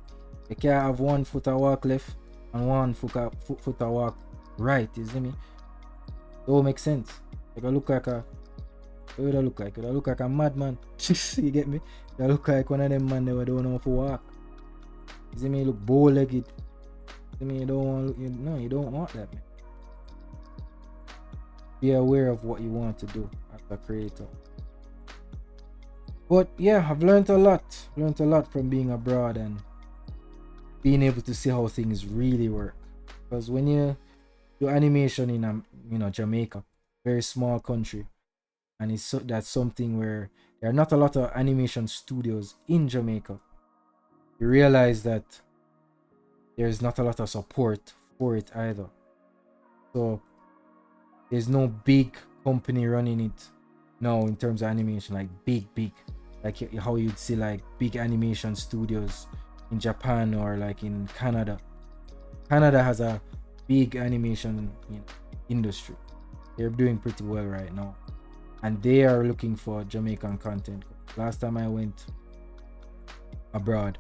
You can't have 1 foot a walk left and 1 foot a walk right. You see me? Don't make sense. You gotta look like a. What would I look like? Would I look like a madman? You get me? I look like one of them man that don't know how to walk. You see me? Look bow-legged. You see me? You don't want. You don't want that, man. Be aware of what you want to do as a creator. But yeah, I've learned a lot. Learned a lot from being abroad and being able to see how things really work. Because when you do animation in Jamaica, very small country, and that's something where there are not a lot of animation studios in Jamaica, you realize that there's not a lot of support for it either. So there's no big company running it now in terms of animation, like big like how you'd see like big animation studios in Japan or like in Canada. Canada has a big animation industry. They're doing pretty well right now, and they are looking for Jamaican content. Last time I went abroad,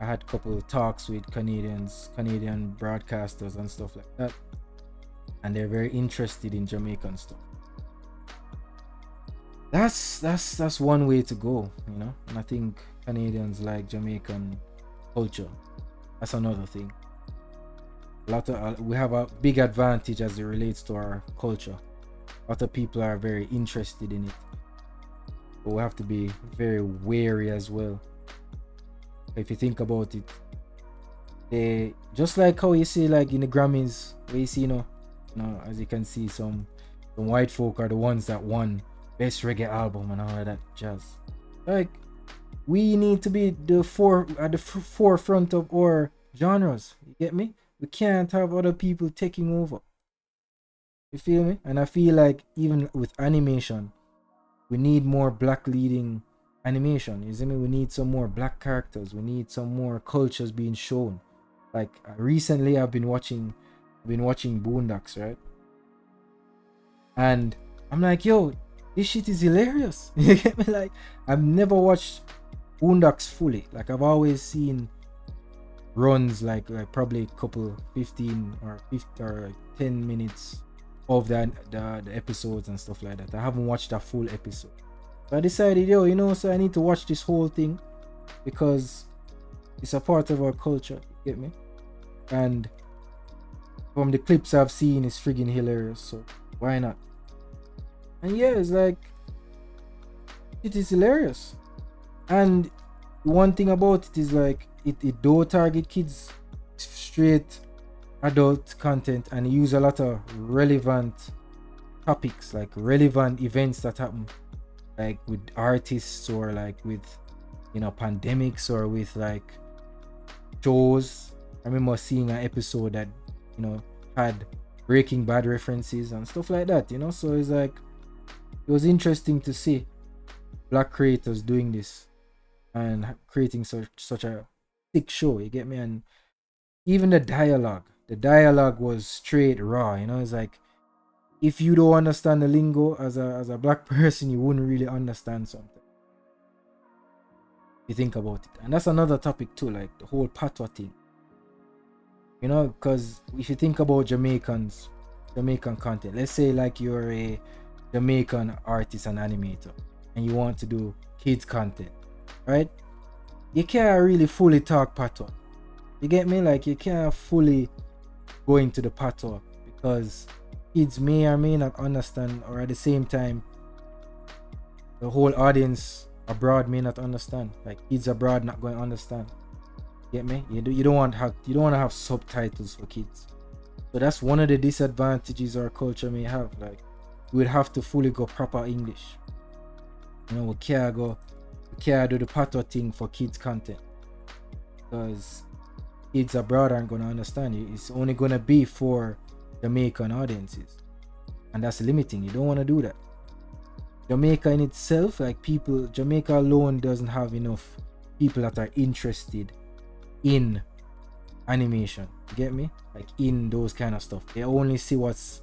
I had a couple of talks with Canadian broadcasters and stuff like that, and they're very interested in Jamaican stuff. That's one way to go, you know. And I think Canadians like Jamaican culture. That's another thing. We have a big advantage as it relates to our culture. A lot of people are very interested in it, but we have to be very wary as well. If you think about it, they just like how you see like in the Grammys, where you see, you know, as you can see, some white folk are the ones that won best reggae album and all of that jazz. Like, we need to be at the forefront of our genres. You get me? We can't have other people taking over. You feel me? And I feel like even with animation, we need more black leading animation. You see me? We need some more black characters. We need some more cultures being shown. Like recently, I've been watching Boondocks, right? And I'm like, yo, this shit is hilarious. You get me? Like, I've never watched Boondocks fully. Like, I've always seen runs like probably a couple 15 or 50 or like 10 minutes of the episodes and stuff like that. I haven't watched a full episode. So I decided, yo, you know, so I need to watch this whole thing because it's a part of our culture. You get me? And from the clips I've seen, it's friggin' hilarious. So why not? And yeah, it's like, it is hilarious. And one thing about it is like, it do target kids, straight adult content, and use a lot of relevant topics, like relevant events that happen, like with artists, or like with, you know, pandemics, or with like shows. I remember seeing an episode that, you know, had Breaking Bad references and stuff like that, you know. So it's like, it was interesting to see black creators doing this and creating such a thick show, you get me? And even the dialogue was straight raw, you know. It's like, if you don't understand the lingo as a black person, you wouldn't really understand something. You think about it. And that's another topic too, like the whole patois thing, you know. Because if you think about Jamaican content, let's say like you're a Jamaican artist and animator and you want to do kids content, right? You can't really fully talk patois, you get me? Like, you can't fully go into the patois because kids may or may not understand, or at the same time the whole audience abroad may not understand. Like, kids abroad not going to understand, get me? You don't want to have subtitles for kids. So that's one of the disadvantages our culture may have. Like, we would have to fully go proper English, you know. We can't do the patois thing for kids content because kids abroad aren't going to understand you. It's only going to be for Jamaican audiences, and that's limiting. You don't want to do that. Jamaica in itself, like, Jamaica alone doesn't have enough people that are interested in animation, you get me? Like, in those kind of stuff. They only see what's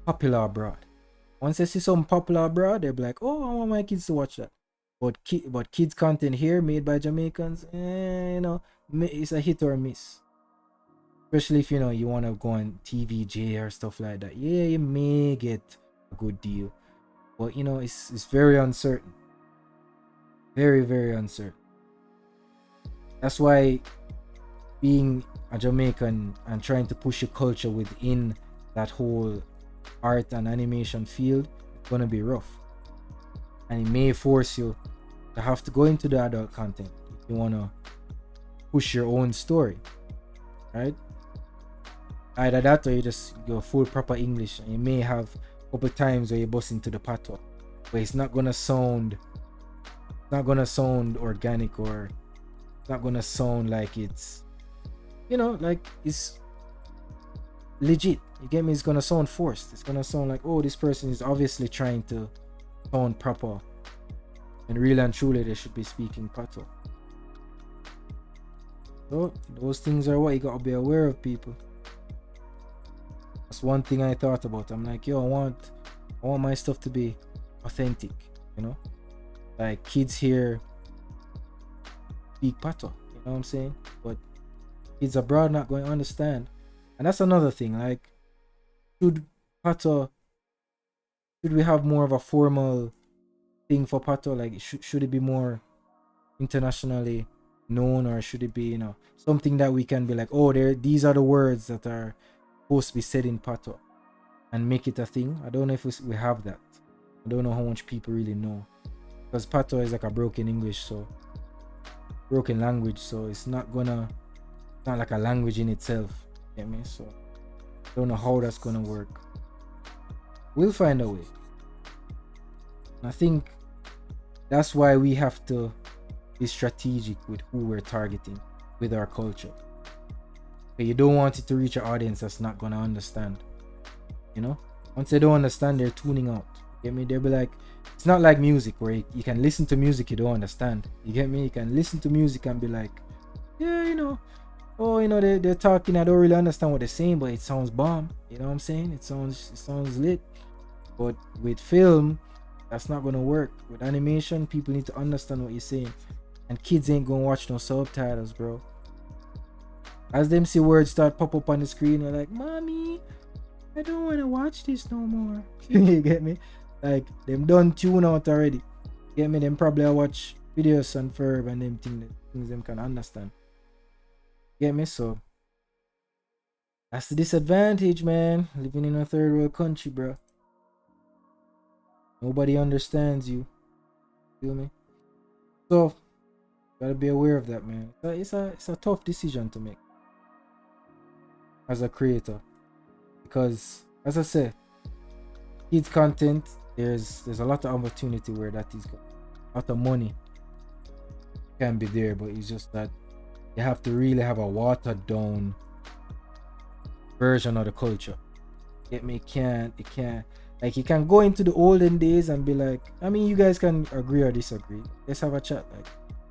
popular abroad. Once they see something popular abroad, they'll be like, oh, I want my kids to watch that. But kids content here made by Jamaicans, you know, it's a hit or a miss. Especially if, you know, you want to go on TVJ or stuff like that. Yeah, you may get a good deal, but, you know, it's very uncertain. Very, very uncertain. That's why being a Jamaican and trying to push your culture within that whole art and animation field is gonna be rough. And it may force you to have to go into the adult content if you want to push your own story, right? Either that, or you just go full proper English, and you may have a couple times where you bust into the patois, but it's not gonna sound organic, or it's not gonna sound like it's, you know, like it's legit, you get me? It's gonna sound forced. It's gonna sound like, oh, this person is obviously trying to sound proper, and really and truly they should be speaking patois. So those things are what you gotta be aware of, people. That's one thing I thought about. I'm like, yo, I want my stuff to be authentic, you know? Like, kids here speak patois, you know what I'm saying? But kids abroad not going to understand. And that's another thing. Like, should we have more of a formal thing for patois? Like, should it be more internationally known, or should it be, you know, something that we can be like, oh, these are the words that are supposed to be said in patois, and make it a thing? I don't know if we have that. I don't know how much people really know, because patois is like a broken language, so it's not like a language in itself, you get me? So I don't know how that's gonna work. We'll find a way. And I think that's why we have to be strategic with who we're targeting with our culture. But you don't want it to reach an audience that's not gonna understand, you know? Once they don't understand, they're tuning out, you get me? They'll be like, it's not like music where you can listen to music you don't understand, you get me? You can listen to music and be like, yeah, you know, oh, you know, they're talking, I don't really understand what they're saying, but it sounds bomb, you know what I'm saying? It sounds lit. But with film, that's not gonna work. With animation, people need to understand what you're saying, and kids ain't gonna watch no subtitles, bro. As them see words start pop up on the screen, they're like, mommy, I don't want to watch this no more. You get me? Like, them done tune out already, you get me? Them probably watch videos on Verb and them things them can understand, you get me? So that's the disadvantage, man, living in a third world country, bro. Nobody understands you, feel me? So Gotta be aware of that, man. It's a tough decision to make as a creator, because as I said, kids content, there's a lot of opportunity where that is going. A lot of money can be there, but it's just that you have to really have a watered down version of the culture. Get me? It can't like you can go into the olden days and be like, I mean, you guys can agree or disagree. Let's have a chat. Like,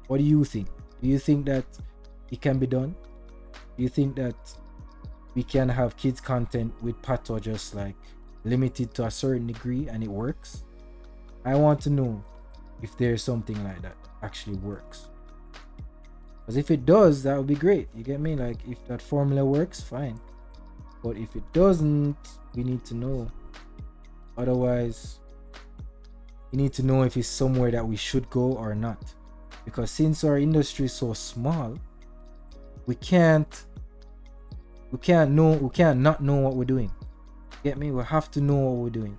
what do you think? Do you think that it can be done? Do you think that we can have kids content with pato just like limited to a certain degree and it works? I want to know if there's something like that actually works. Because if it does, that would be great. You get me? Like, if that formula works, fine. But if it doesn't, we need to know. Otherwise, we need to know if it's somewhere that we should go or not. Because since our industry is so small, we can't not know what we're doing. Get me? We have to know what we're doing.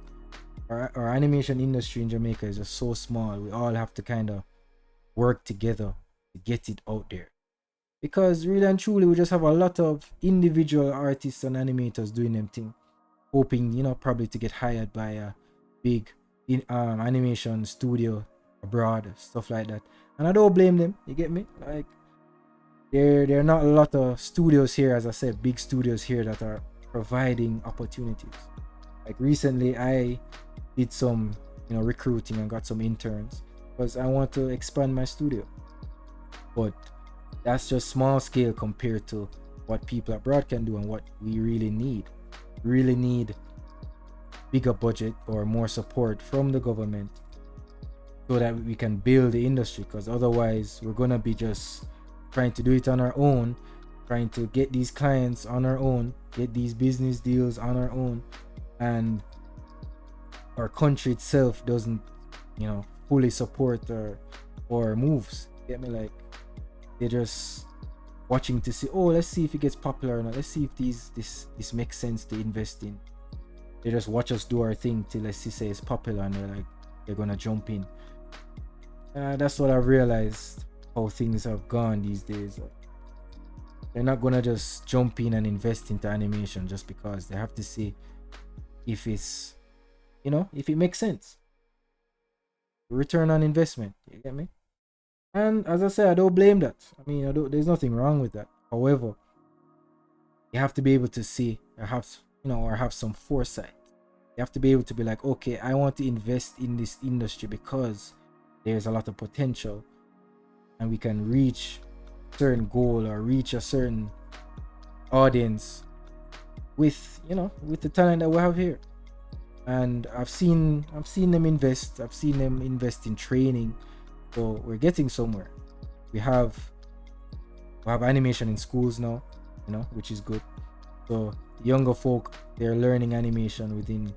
Our animation industry in Jamaica is just so small. We all have to kind of work together to get it out there. Because really and truly, we just have a lot of individual artists and animators doing them thing, hoping, probably to get hired by a big animation studio abroad, stuff like that. And I don't blame them. You get me? Like, there are not a lot of studios here, as I said, big studios here that are providing opportunities. Like recently, I did some, recruiting and got some interns because I want to expand my studio. But that's just small scale compared to what people abroad can do and what we really need. We really need bigger budget or more support from the government so that we can build the industry, because otherwise we're gonna be just trying to do it on our own, trying to get these clients on our own, get these business deals on our own, and our country itself doesn't, fully support our moves. Get me? Like, they're just watching to see, let's see if it gets popular or not. Let's see if this makes sense to invest in. They just watch us do our thing till let's see, say it's popular, and they're gonna jump in. That's what I've realized, how things have gone these days. They're not gonna just jump in and invest into animation just because. They have to see if it's, if it makes sense. Return on investment. You get me? And as I said, I don't blame that. I mean, there's nothing wrong with that. However, you have to be able to see, or have some foresight. You have to be able to be like, okay, I want to invest in this industry because there's a lot of potential and we can reach a certain goal or reach a certain audience with the talent that we have here. And I've seen them invest. I've seen them invest in training. So we're getting somewhere. We have animation in schools now, which is good. So younger folk, they're learning animation within,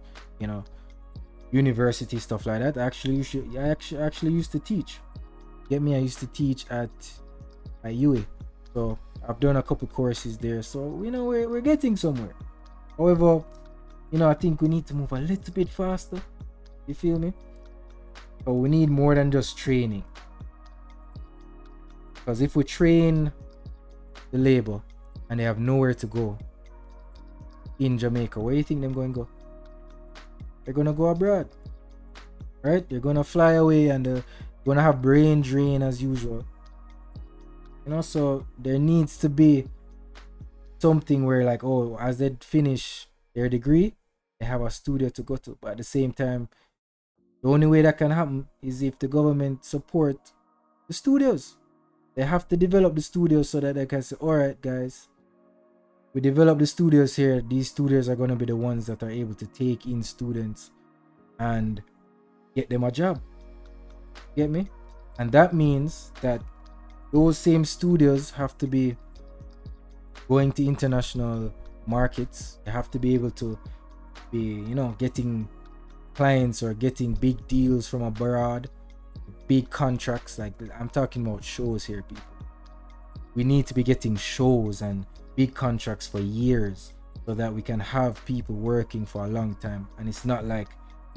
university, stuff like that. I actually used to teach. Get me? I used to teach at UA. So I've done a couple courses there. So we're getting somewhere. However, I think we need to move a little bit faster. You feel me? But we need more than just training. Because if we train the labor and they have nowhere to go in Jamaica, where do you think they're going to go? They're going to go abroad. Right? They're going to fly away and they're going to have brain drain as usual. So there needs to be something where like, as they finish their degree, they have a studio to go to. But at the same time, the only way that can happen is if the government support the studios. They have to develop the studios so that they can say, all right, guys, we develop the studios here. These studios are going to be the ones that are able to take in students and get them a job. Get me? And that means that those same studios have to be going to international markets. They have to be able to be, getting clients or getting big deals from abroad, big contracts. Like, I'm talking about shows here, people. We need to be getting shows and big contracts for years so that we can have people working for a long time. And it's not like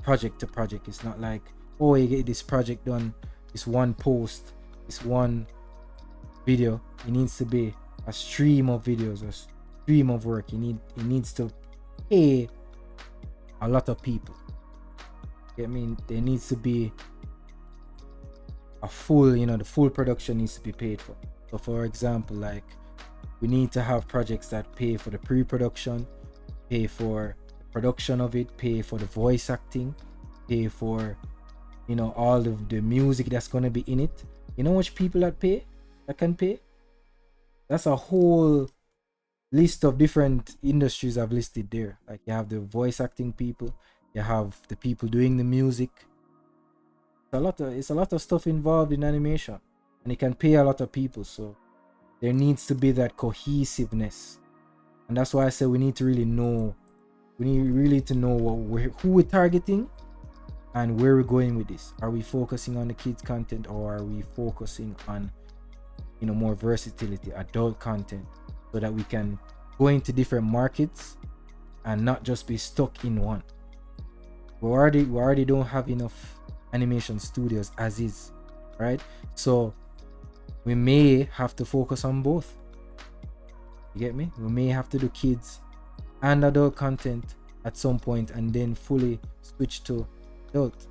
project to project. It's not like, you get this project done, this one post, this one video. It needs to be a stream of videos, a stream of work. It needs to pay a lot of people. I mean, there needs to be a full, the full production needs to be paid for. So for example, like, we need to have projects that pay for the pre-production, pay for the production of it, pay for the voice acting, pay for, all of the music that's going to be in it. You know which people that can pay? That's a whole list of different industries I've listed there. Like, you have the voice acting people, you have the people doing the music. It's a lot of stuff involved in animation, and it can pay a lot of people. So there needs to be that cohesiveness, and that's why I say we need to really know. We need really to know who we're targeting and where we're going with this. Are we focusing on the kids content, or are we focusing on more versatility, adult content, so that we can go into different markets and not just be stuck in one. We already don't have enough animation studios as is, right? So we may have to focus on both. You get me? We may have to do kids and adult content at some point, and then fully switch to adult,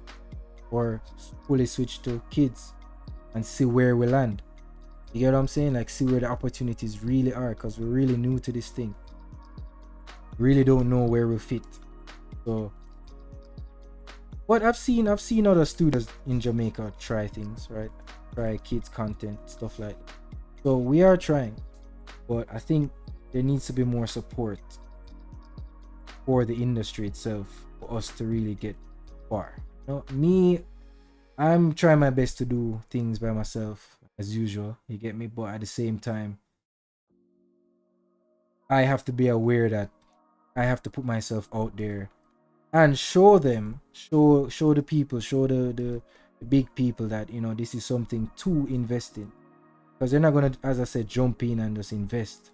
or fully switch to kids, and see where we land. You get what I'm saying? Like, see where the opportunities really are, because we're really new to this thing. Really don't know where we fit. So, but I've seen other studios in Jamaica try things, right? Try kids content, stuff like that. So we are trying, but I think there needs to be more support for the industry itself for us to really get far. Me, I'm trying my best to do things by myself as usual. You get me? But at the same time, I have to be aware that I have to put myself out there and show them, show the people, show the big people that this is something to invest in, because they're not gonna, as I said, jump in and just invest,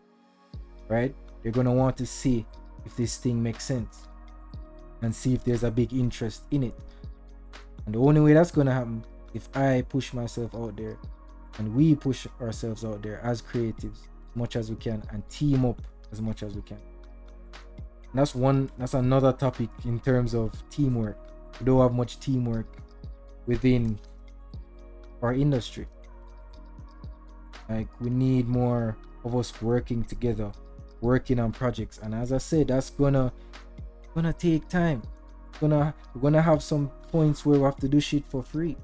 right? They're gonna want to see if this thing makes sense and see if there's a big interest in it. And the only way that's gonna happen if I push myself out there and we push ourselves out there as creatives as much as we can, and team up as much as we can. And that's another topic in terms of teamwork. We don't have much teamwork within our industry. Like, we need more of us working together, working on projects. And as I said, that's gonna take time. We're gonna have some points where we have to do shit for free,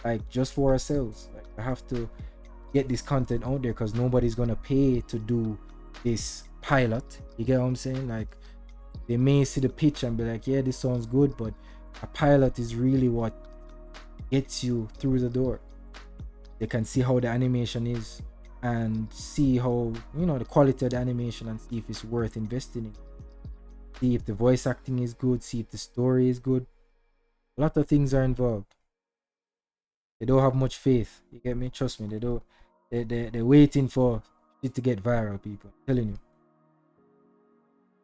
like just for ourselves. Like, I have to get this content out there because nobody's gonna pay to do this pilot. You get what I'm saying? Like, they may see the pitch and be like, yeah, this sounds good, but a pilot is really what gets you through the door. They can see how the animation is and see how, the quality of the animation, and see if it's worth investing in. See if the voice acting is good, see if the story is good. A lot of things are involved. They don't have much faith. You get me? Trust me, they're waiting for it to get viral, people. I'm telling you.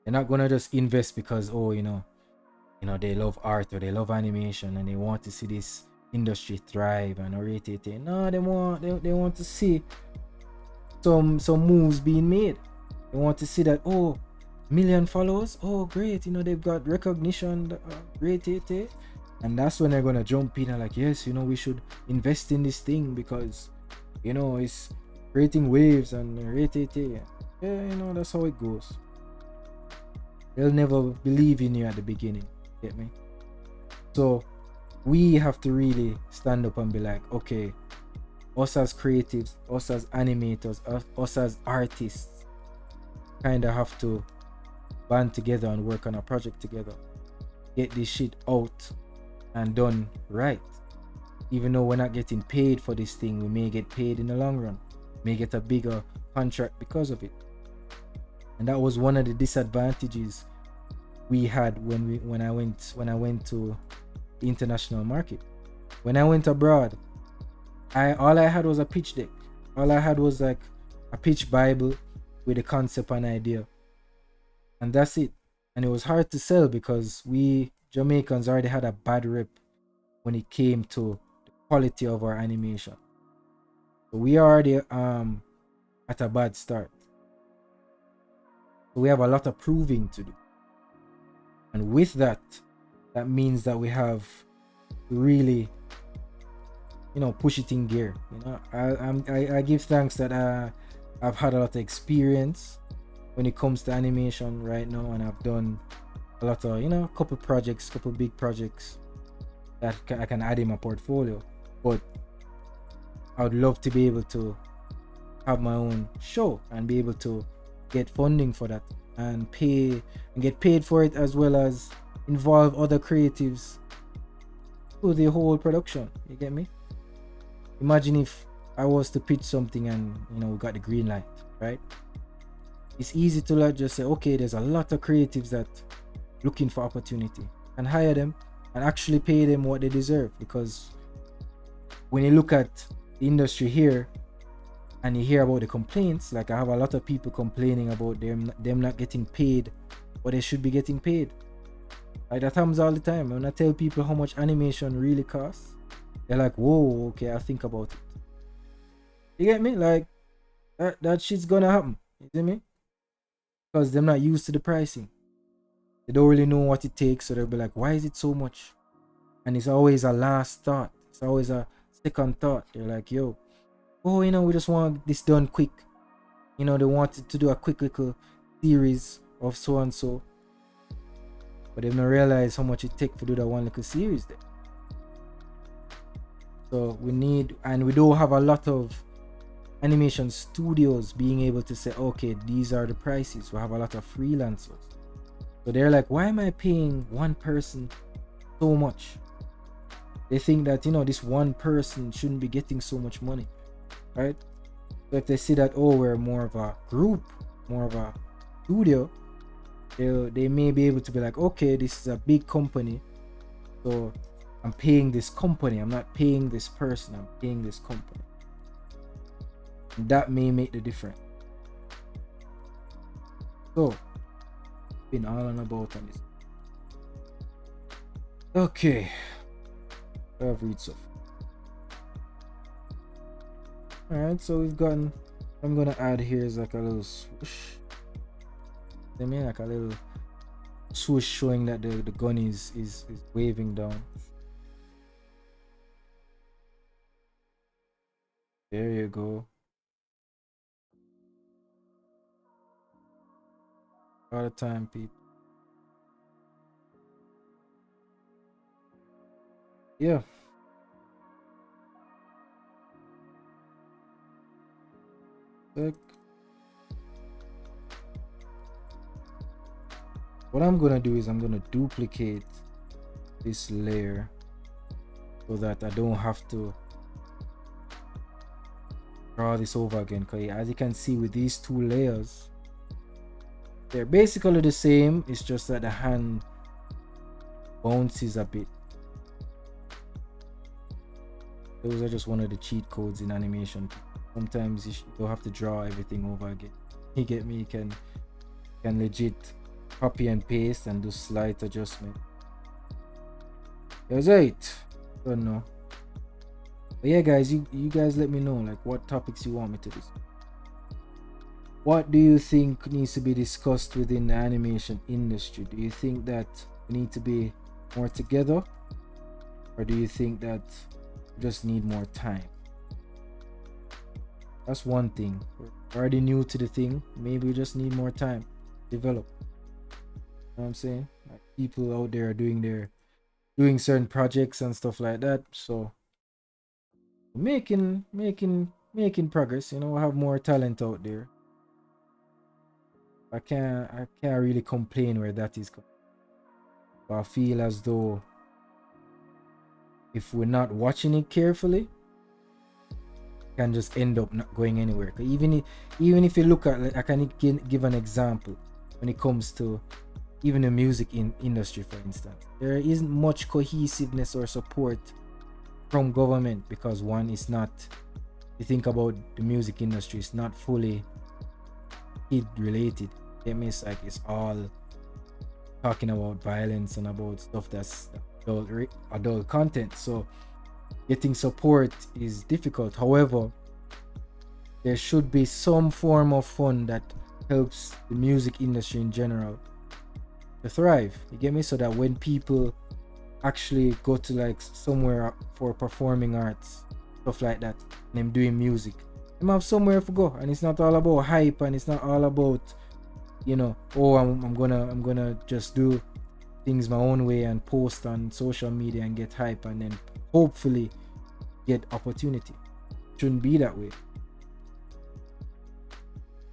They're not gonna just invest because they love art or they love animation and they want to see this industry thrive and rotate. No, they want to see some moves being made. They want to see that, million followers, great, they've got recognition, great, and that's when they're gonna jump in and like, yes, we should invest in this thing because it's creating waves and rotate. Yeah, that's how it goes. They'll never believe in you at the beginning. Get me? So we have to really stand up and be like, okay, us as creatives, us as animators, us as artists, kind of have to band together and work on a project together. Get this shit out and done right. Even though we're not getting paid for this thing, we may get paid in the long run. May get a bigger contract because of it. And that was one of the disadvantages we had when I went to the international market. When I went abroad, all I had was a pitch deck. All I had was like a pitch bible with a concept and idea, and that's it. And it was hard to sell because we Jamaicans already had a bad rep when it came to the quality of our animation. So we are already at a bad start. So we have a lot of proving to do. And with that, that means that we have to really, push it in gear. I give thanks that I've had a lot of experience when it comes to animation right now, and I've done a lot of, couple big projects that I can add in my portfolio. But I would love to be able to have my own show and be able to get funding for that and get paid for it, as well as involve other creatives to the whole production. You get me? Imagine if I was to pitch something and we got the green light, right? It's easy to just say, okay, there's a lot of creatives that looking for opportunity, and hire them and actually pay them what they deserve. Because when you look at the industry here and you hear about the complaints, like I have a lot of people complaining about them not getting paid what they should be getting paid. Like that happens all the time. When I tell people how much animation really costs, they're like, whoa, okay, I'll think about it. You get me? Like that shit's gonna happen. You see me? Because they're not used to the pricing. They don't really know what it takes, so they'll be like, why is it so much? And it's always a last thought. It's always a second thought. They're like, yo, we just want this done quick. They wanted to do a quick little series of so and so. But they've not realized how much it takes to do that one little series there. So we don't have a lot of animation studios being able to say, okay, these are the prices. We have a lot of freelancers. So they're like, why am I paying one person so much? They think that, this one person shouldn't be getting so much money, right? So if they see that, we're more of a group, more of a studio, they may be able to be like, okay, this is a big company, so I'm paying this company. I'm not paying this person. I'm paying this company. And that may make the difference. So, been all on about on this. Okay. I've read so far. Alright, so we've gotten, I'm gonna add here is like a little swoosh. I mean, like a little swoosh showing that the gun is waving down. There you go. All the time, people. Yeah. Look. What I'm gonna do is I'm gonna duplicate this layer so that I don't have to draw this over again. Because as you can see with these two layers, they're basically the same. It's just that the hand bounces a bit. Those are just one of the cheat codes in animation. Sometimes you don't have to draw everything over again. You get me? You can legit copy and paste and do slight adjustment. That's it. Don't know. But yeah, guys, you guys let me know like what topics you want me to discuss. What do you think needs to be discussed within the animation industry? Do you think that we need to be more together, or do you think that we just need more time? That's one thing. We're already new to the thing. Maybe we just need more time to develop. You know what I'm saying? Like people out there are doing certain projects and stuff like that. So making progress. I have more talent out there. I can't really complain where that is. But I feel as though if we're not watching it carefully, can just end up not going anywhere. Even if you look at, like, I can give an example when it comes to even the music industry, for instance. There isn't much cohesiveness or support from government because one is not, you think about the music industry, it's not fully kid related. It's like it's all talking about violence and about stuff that's adult content. So getting support is difficult. However, there should be some form of fund that helps the music industry in general to thrive. You get me? So that when people actually go to like somewhere for performing arts, stuff like that, and them doing music, them have somewhere to go, and it's not all about hype, and it's not all about, you know, oh, I'm gonna just do things my own way and post on social media and get hype and then hopefully get opportunity. Shouldn't be that way.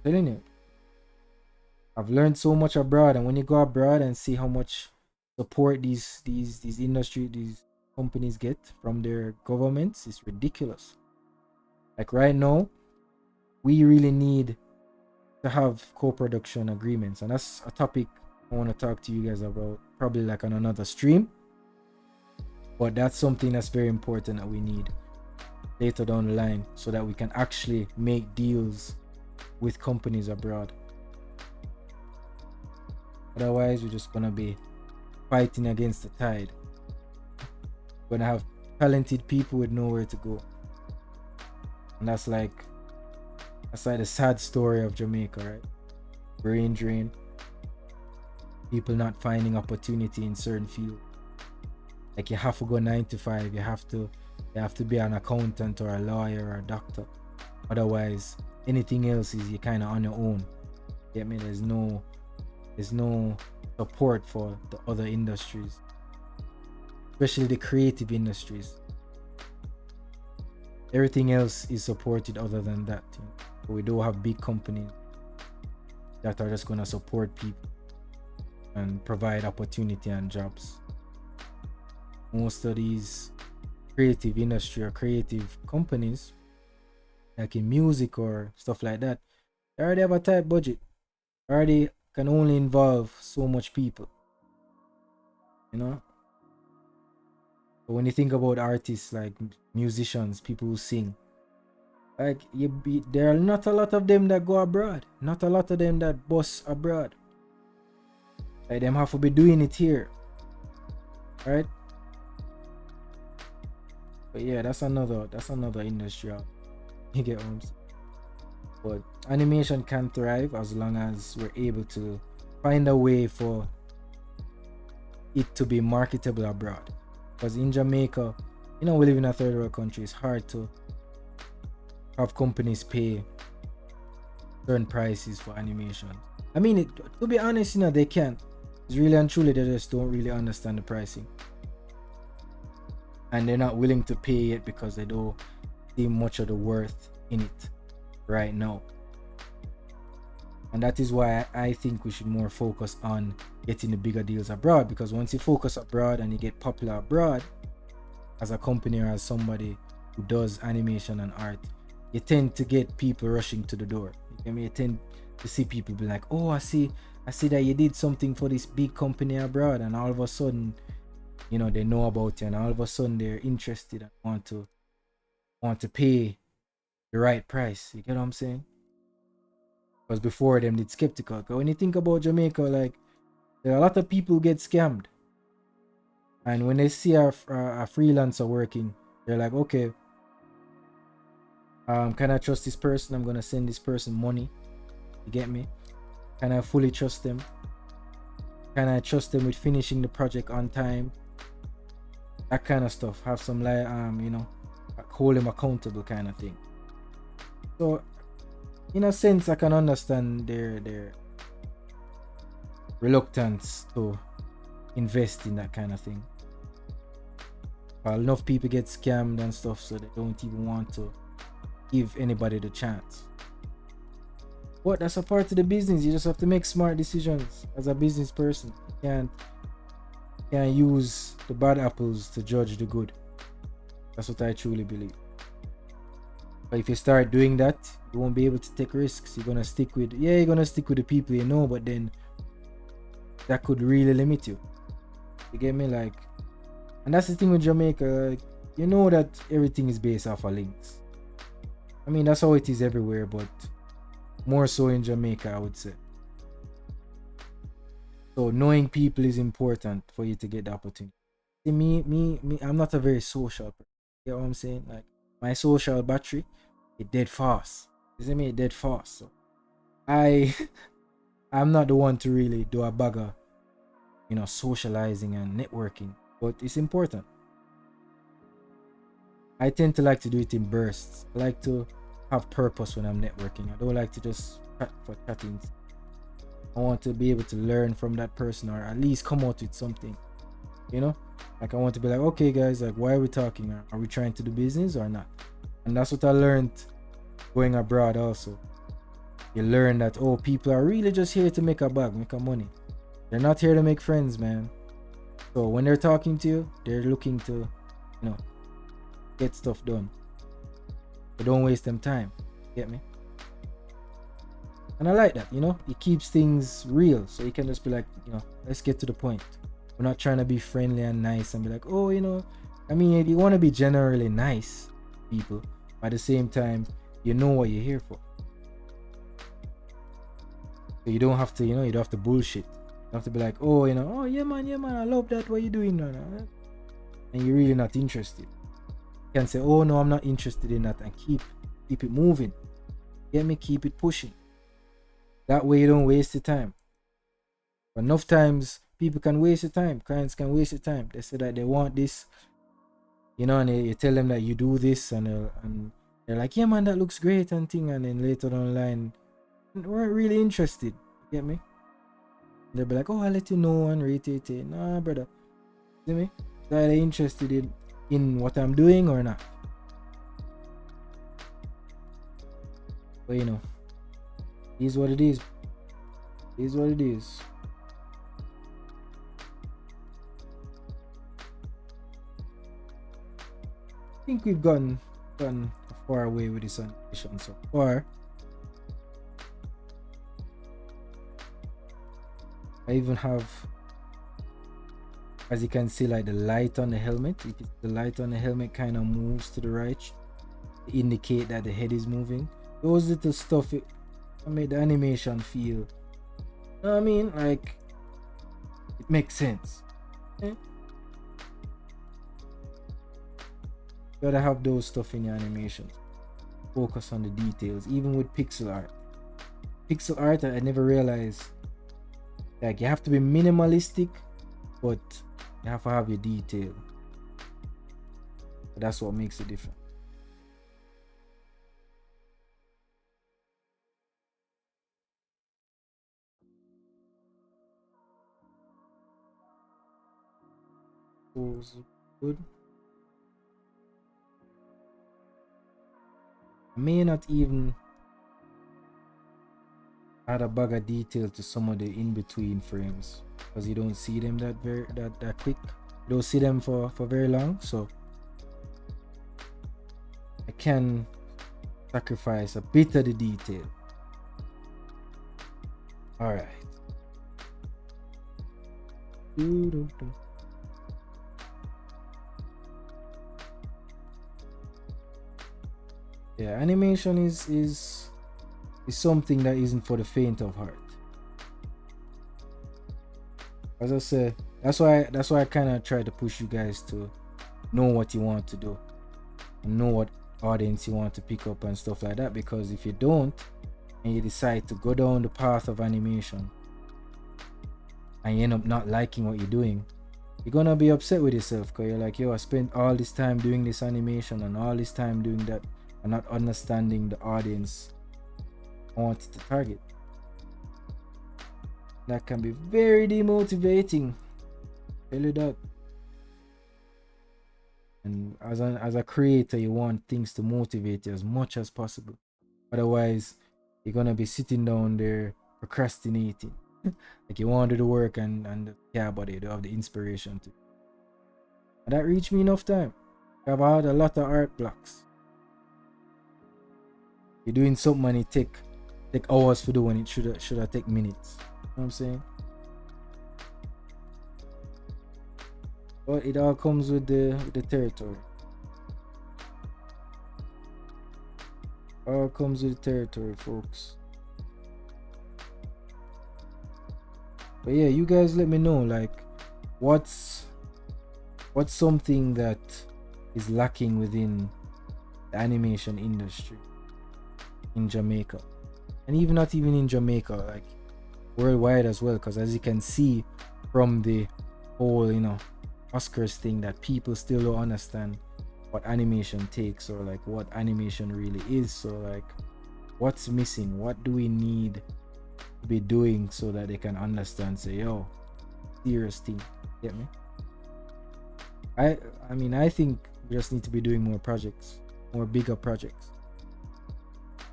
I'm telling you, I've learned so much abroad, and when you go abroad and see how much support these companies get from their governments, it's ridiculous. Like right now, we really need to have co-production agreements, and that's a topic I want to talk to you guys about, probably like on another stream. But that's something that's very important that we need later down the line, so that we can actually make deals with companies abroad. Otherwise, we're just gonna be fighting against the tide. We're gonna have talented people with nowhere to go, and that's like the sad story of Jamaica, right? Brain drain, people not finding opportunity in certain fields. Like you have to go 9 to 5. You have to be an accountant or a lawyer or a doctor. Otherwise, anything else is you kind of on your own. Get me? There's no support for the other industries, especially the creative industries. Everything else is supported other than that. You know? But we do have big companies that are just gonna support people and provide opportunity and jobs. Most of these creative industry or creative companies, like in music or stuff like that, they already have a tight budget. Already can only involve so much people, you know. But when you think about artists like musicians, people who sing, like there are not a lot of them that go abroad, not a lot of them that bust abroad. Like them have to be doing it here, right? But yeah, that's another industry. You get what I'm saying? But animation can thrive as long as we're able to find a way for it to be marketable abroad. Because in Jamaica, you know, we live in a third world country. It's hard to have companies pay certain prices for animation. I mean, to be honest, you know, they can. It's really and truly, they just don't really understand the pricing, and they're not willing to pay it because they don't see much of the worth in it right now. And that is why I think we should more focus on getting the bigger deals abroad, because once you focus abroad and you get popular abroad as a company or as somebody who does animation and art, you tend to get people rushing to the door. You tend to see people be like, oh, I see that you did something for this big company abroad, and all of a sudden, you know, they know about you, and all of a sudden they're interested and want to pay the right price. You get what I'm saying? Because before them did skeptical. Because when you think about Jamaica, like, there are a lot of people who get scammed, and when they see a freelancer working, they're like, okay, can I trust this person? I'm gonna send this person money. You get me? Can I fully trust them? Can I trust them with finishing the project on time? That kind of stuff. Have some like you know, hold them accountable kind of thing. So in a sense, I can understand their reluctance to invest in that kind of thing. Enough people get scammed and stuff, so they don't even want to give anybody the chance. But that's a part of the business. You just have to make smart decisions as a business person. You can't use the bad apples to judge the good. That's what I truly believe. But if you start doing that, you won't be able to take risks. You're gonna stick with the people you know, but then that could really limit you. You get me? Like, and that's the thing with Jamaica. Like, you know that everything is based off of links. I mean, that's how it is everywhere, but more so in Jamaica, I would say. So knowing people is important for you to get the opportunity. See, me, I'm not a very social person. You know what I'm saying? Like, my social battery, it dead fast. Is it me dead fast? So I I'm not the one to really do a bugger, socializing and networking, but it's important. I tend to like to do it in bursts. I like to have purpose when I'm networking. I don't like to just chat for chatting. I want to be able to learn from that person or at least come out with something, Like I want to be like, okay guys, like why are we talking? Are we trying to do business or not? And that's what I learned going abroad also. You learn that, oh, people are really just here to make a bag, make a money. They're not here to make friends, man. So when they're talking to you, they're looking to, get stuff done. But don't waste them time. Get me? And I like that, it keeps things real. So you can just be like, let's get to the point. We're not trying to be friendly and nice and be like, oh, I mean, you want to be generally nice people, but at the same time, you know what you're here for. So you don't have to, you don't have to bullshit. You have to be like, oh, oh yeah man, I love that, what you doing now? And you're really not interested. You can say, oh no, I'm not interested in that, and keep it moving. Get me? Keep it pushing. That way you don't waste your time. But enough times people can waste your time. Clients can waste your time. They say that they want this, and you tell them that you do this, and they're like, yeah man, that looks great and thing, and then later down the line, they weren't really interested. Get me? They'll be like, oh, I'll let you know and rate it. Nah, brother. See me? Are they interested in what I'm doing or not? But it is what it is. It is what it is. I think we've gotten far away with this animation so far. I even have, as you can see, like the light on the helmet. The light on the helmet kind of moves to the right to indicate that the head is moving. Those little stuff, it made the animation feel, you know what I mean? Like, it makes sense. Okay? You gotta have those stuff in your animations. Focus on the details, even with pixel art. Pixel art, I never realized, like, you have to be minimalistic, but you have to have your detail. But that's what makes it different. Good. I may not even add a bag of detail to some of the in-between frames because you don't see them that quick. You don't see them for very long, so I can sacrifice a bit of the detail. All right. Yeah, animation is something that isn't for the faint of heart. As I said, that's why I kind of try to push you guys to know what you want to do and know what audience you want to pick up and stuff like that, because if you don't and you decide to go down the path of animation and you end up not liking what you're doing, you're gonna be upset with yourself because you're like, yo, I spent all this time doing this animation and all this time doing that and not understanding the audience I wanted to target. That can be very demotivating. Tell you that. And as a creator, you want things to motivate you as much as possible. Otherwise, you're gonna be sitting down there procrastinating. Like you want to do the work and care about it, you don't have the inspiration to. And that reached me enough time. I've had a lot of art blocks. You're doing something and it take hours to do when it should have take minutes. You know what I'm saying? But it all comes with the territory. All comes with the territory, folks. But yeah, you guys let me know, like, what's something that is lacking within the animation industry. in Jamaica, and even not even in Jamaica, like worldwide as well. Because as you can see from the whole, Oscars thing, that people still don't understand what animation takes, or like what animation really is. So like, what's missing? What do we need to be doing so that they can understand? Say, yo, serious thing. Get me? I mean, I think we just need to be doing more projects, more bigger projects.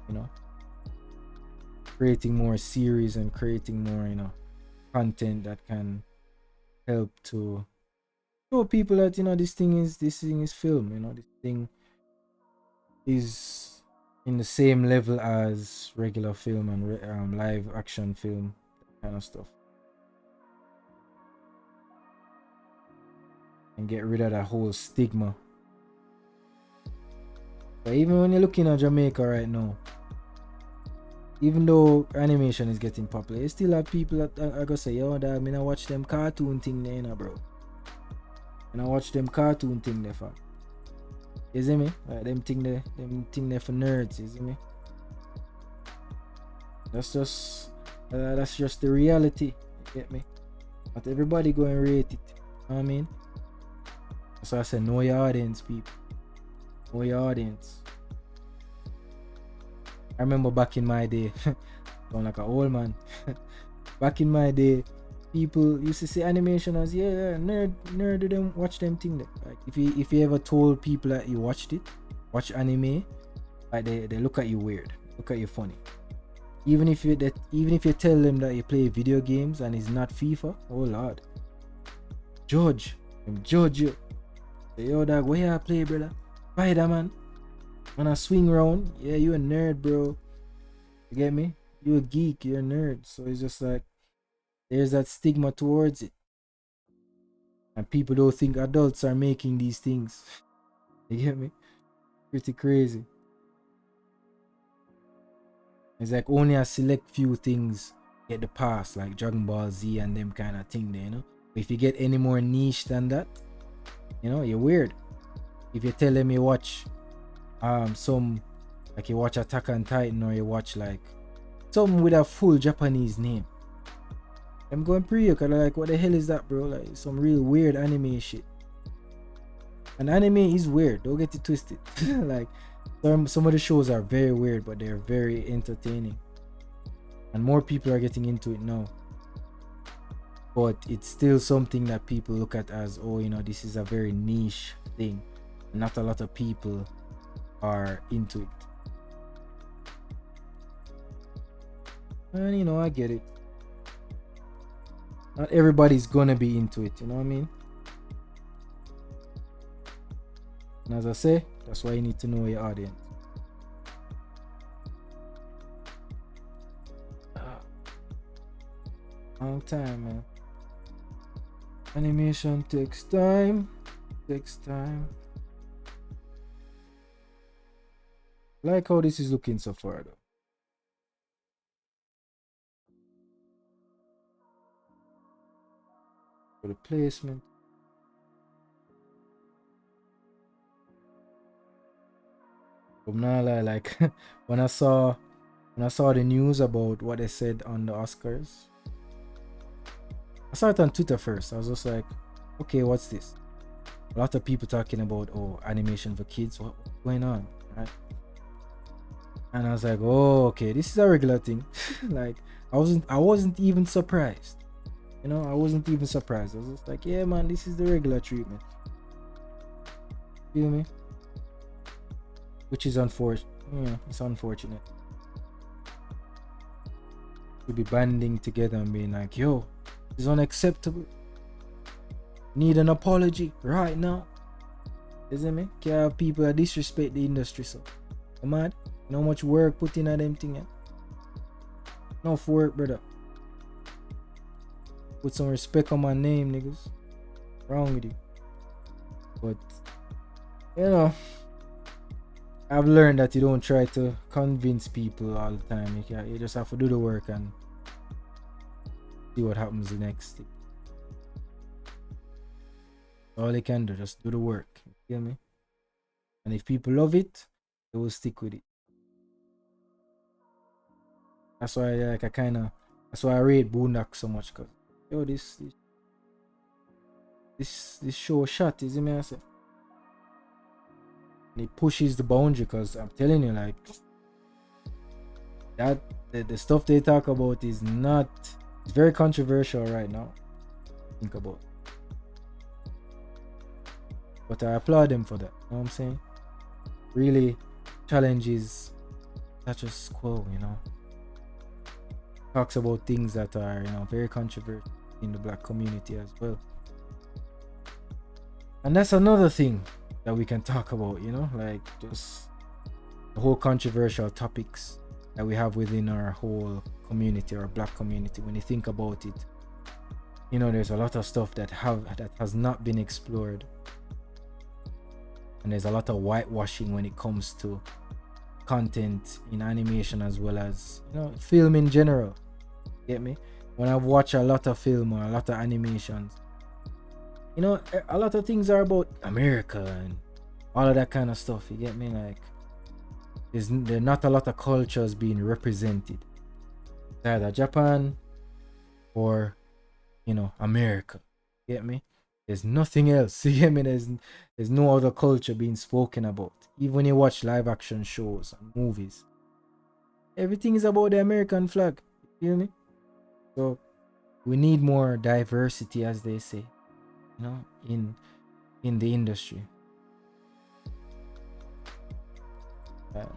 You know, creating more series and creating more, content that can help to show people that this thing is film. This thing is in the same level as regular film and live action film, that kind of stuff, and get rid of that whole stigma. But even when you're looking at Jamaica right now, even though animation is getting popular, you still have people that are gonna say, yo, dog, I watch them cartoon thing there, bro. And I watch them cartoon thing there, fam. You see me? Like them thing there for nerds, you see me? That's just the reality. You get me? Not everybody go and rate it. You know what I mean? So I said, know your audience, people. Know your audience. I remember back in my day, sound like an old man. Back in my day, people used to say animation as nerd do them watch them thing there. Like if you ever told people that you watch anime, like they look at you weird, look at you funny. Even if you tell them that you play video games and it's not FIFA, oh lord, judge you. Say, yo dog, where you play, brother? Spider-Man. When I swing round, yeah, you a nerd, bro. You get me? You a geek, you're a nerd. So it's just like there's that stigma towards it. And people don't think adults are making these things. You get me? Pretty crazy. It's like only a select few things get the pass, like Dragon Ball Z and them kind of thing there, But if you get any more niche than that, you're weird. If you tell them you watch you watch Attack on Titan, or you watch like something with a full Japanese name, I'm going pre you, cause like, what the hell is that, bro? Like some real weird anime shit. And anime is weird, don't get it twisted. Like some of the shows are very weird, but they're very entertaining, and more people are getting into it now. But it's still something that people look at as, oh, this is a very niche thing. Not a lot of people are into it. And I get it. Not everybody's gonna be into it, you know what I mean? And as I say, that's why you need to know your audience. Long time, man. Animation takes time. Like how this is looking so far, though. For the placement. I'm not like when I saw the news about what they said on the Oscars, I saw it on Twitter first. I was just like, okay, what's this? A lot of people talking about, oh, animation for kids. What's going on? Right? And I was like, oh, okay, this is a regular thing. Like, I wasn't even surprised. I wasn't even surprised. I was just like, yeah, man, this is the regular treatment. Feel me? Which is unfortunate. Yeah, it's unfortunate. We'll be banding together and being like, yo, it's unacceptable. Need an apology right now. Isn't me? Can't have people that disrespect the industry, so. Come on. You know how much work put in at them thing, yeah? Enough work, brother. Put some respect on my name, niggas. Wrong with you. But, I've learned that you don't try to convince people all the time. You just have to do the work and see what happens the next. All they can do, just do the work. You feel me? And if people love it, they will stick with it. That's why that's why I rate Boondock so much, cause yo, this show shot, is it me? I say, and it pushes the boundary, cause I'm telling you, like that the stuff they talk about is not. It's very controversial right now. Think about it. But I applaud them for that. You know what I'm saying? Really challenges status quo, you know. Talks about things that are, you know, very controversial in the black community as well. And that's another thing that we can talk about, you know, like just the whole controversial topics that we have within our whole community, our black community. When you think about it, you know, there's a lot of stuff that has not been explored, and there's a lot of whitewashing when it comes to content in animation as well as, you know, film in general. Get me? When I've watched a lot of film or a lot of animations, you know, a lot of things are about America and all of that kind of stuff. You get me? Like there's not a lot of cultures being represented. It's either Japan or, you know, America. You get me? There's nothing else. You get me? There's no other culture being spoken about. Even when you watch live action shows and movies, everything is about the American flag. You feel me? So we need more diversity, as they say, you know, in the industry.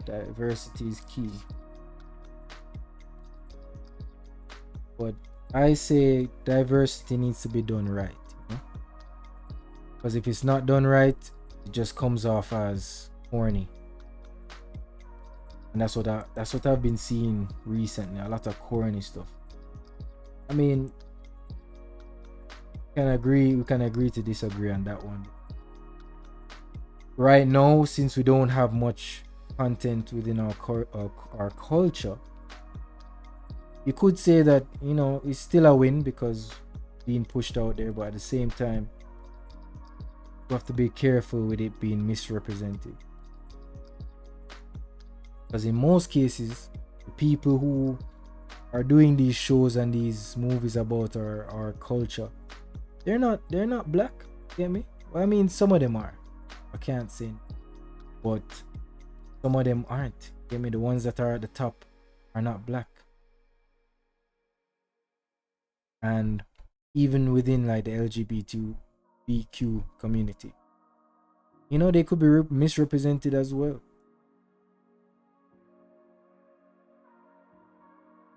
Diversity is key. But I say diversity needs to be done right, you know? Because if it's not done right, it just comes off as corny. And that's what I've been seeing recently, a lot of corny stuff. I mean, we can agree to disagree on that one. Right now, since we don't have much content within our culture, you could say that, you know, it's still a win because being pushed out there, but at the same time, you have to be careful with it being misrepresented. Because in most cases, the people who are doing these shows and these movies about our culture, they're not black. Get me? Well, I mean, some of them are. I can't say, but some of them aren't. Get me? The ones that are at the top are not black. And even within like the LGBTQ community, you know, they could be misrepresented as well.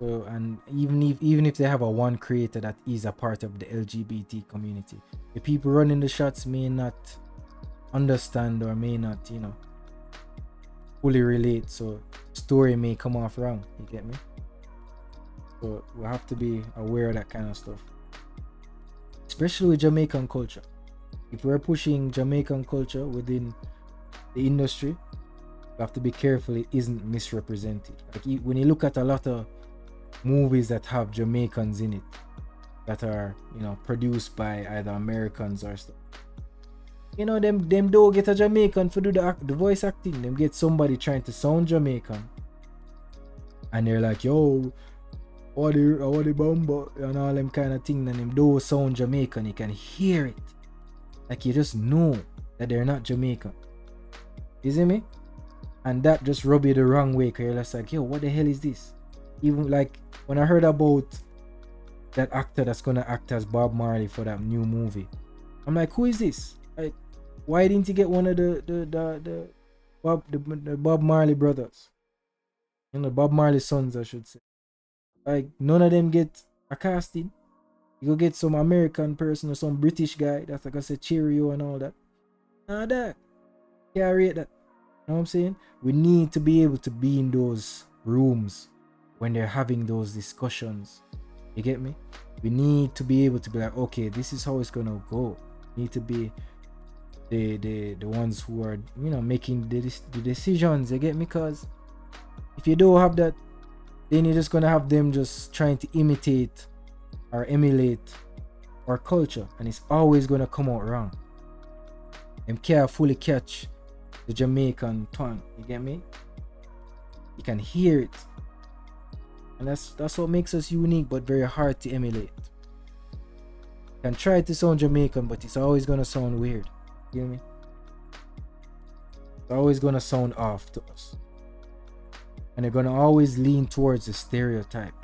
So, and even if they have a one creator that is a part of the LGBT community, the people running the shots may not understand or may not, you know, fully relate. So story may come off wrong. You get me? So we have to be aware of that kind of stuff, especially with Jamaican culture. If we're pushing Jamaican culture within the industry, we have to be careful it isn't misrepresented. Like when you look at a lot of movies that have Jamaicans in it, that are, you know, produced by either Americans or stuff, you know, them don't get a Jamaican for do the voice acting. Them get somebody trying to sound Jamaican, and they're like, yo, what the bumbo and all them kind of thing, and them do sound Jamaican. You can hear it, like you just know that they're not Jamaican. You see me? And that just rub you the wrong way, because you're just like, yo, what the hell is this? Even like when I heard about that actor that's gonna act as Bob Marley for that new movie, I'm like, who is this? Like, why didn't he get one of the Bob Marley brothers? You know, Bob Marley sons, I should say. Like, none of them get a casting. You go get some American person or some British guy that's like I said, Cheerio and all that. Nah, that can't rate that. You know what I'm saying? We need to be able to be in those rooms when they're having those discussions. You get me? We need to be able to be like, okay, this is how it's gonna go. We need to be the ones who are, you know, making the decisions. You get me? Because if you don't have that, then you're just gonna have them just trying to imitate or emulate our culture, and it's always gonna come out wrong. Them can't fully catch the Jamaican twang. You get me? You can hear it. And that's what makes us unique but very hard to emulate. You can try to sound Jamaican, but it's always gonna sound weird. You hear me? It's always gonna sound off to us. And they're gonna always lean towards the stereotype.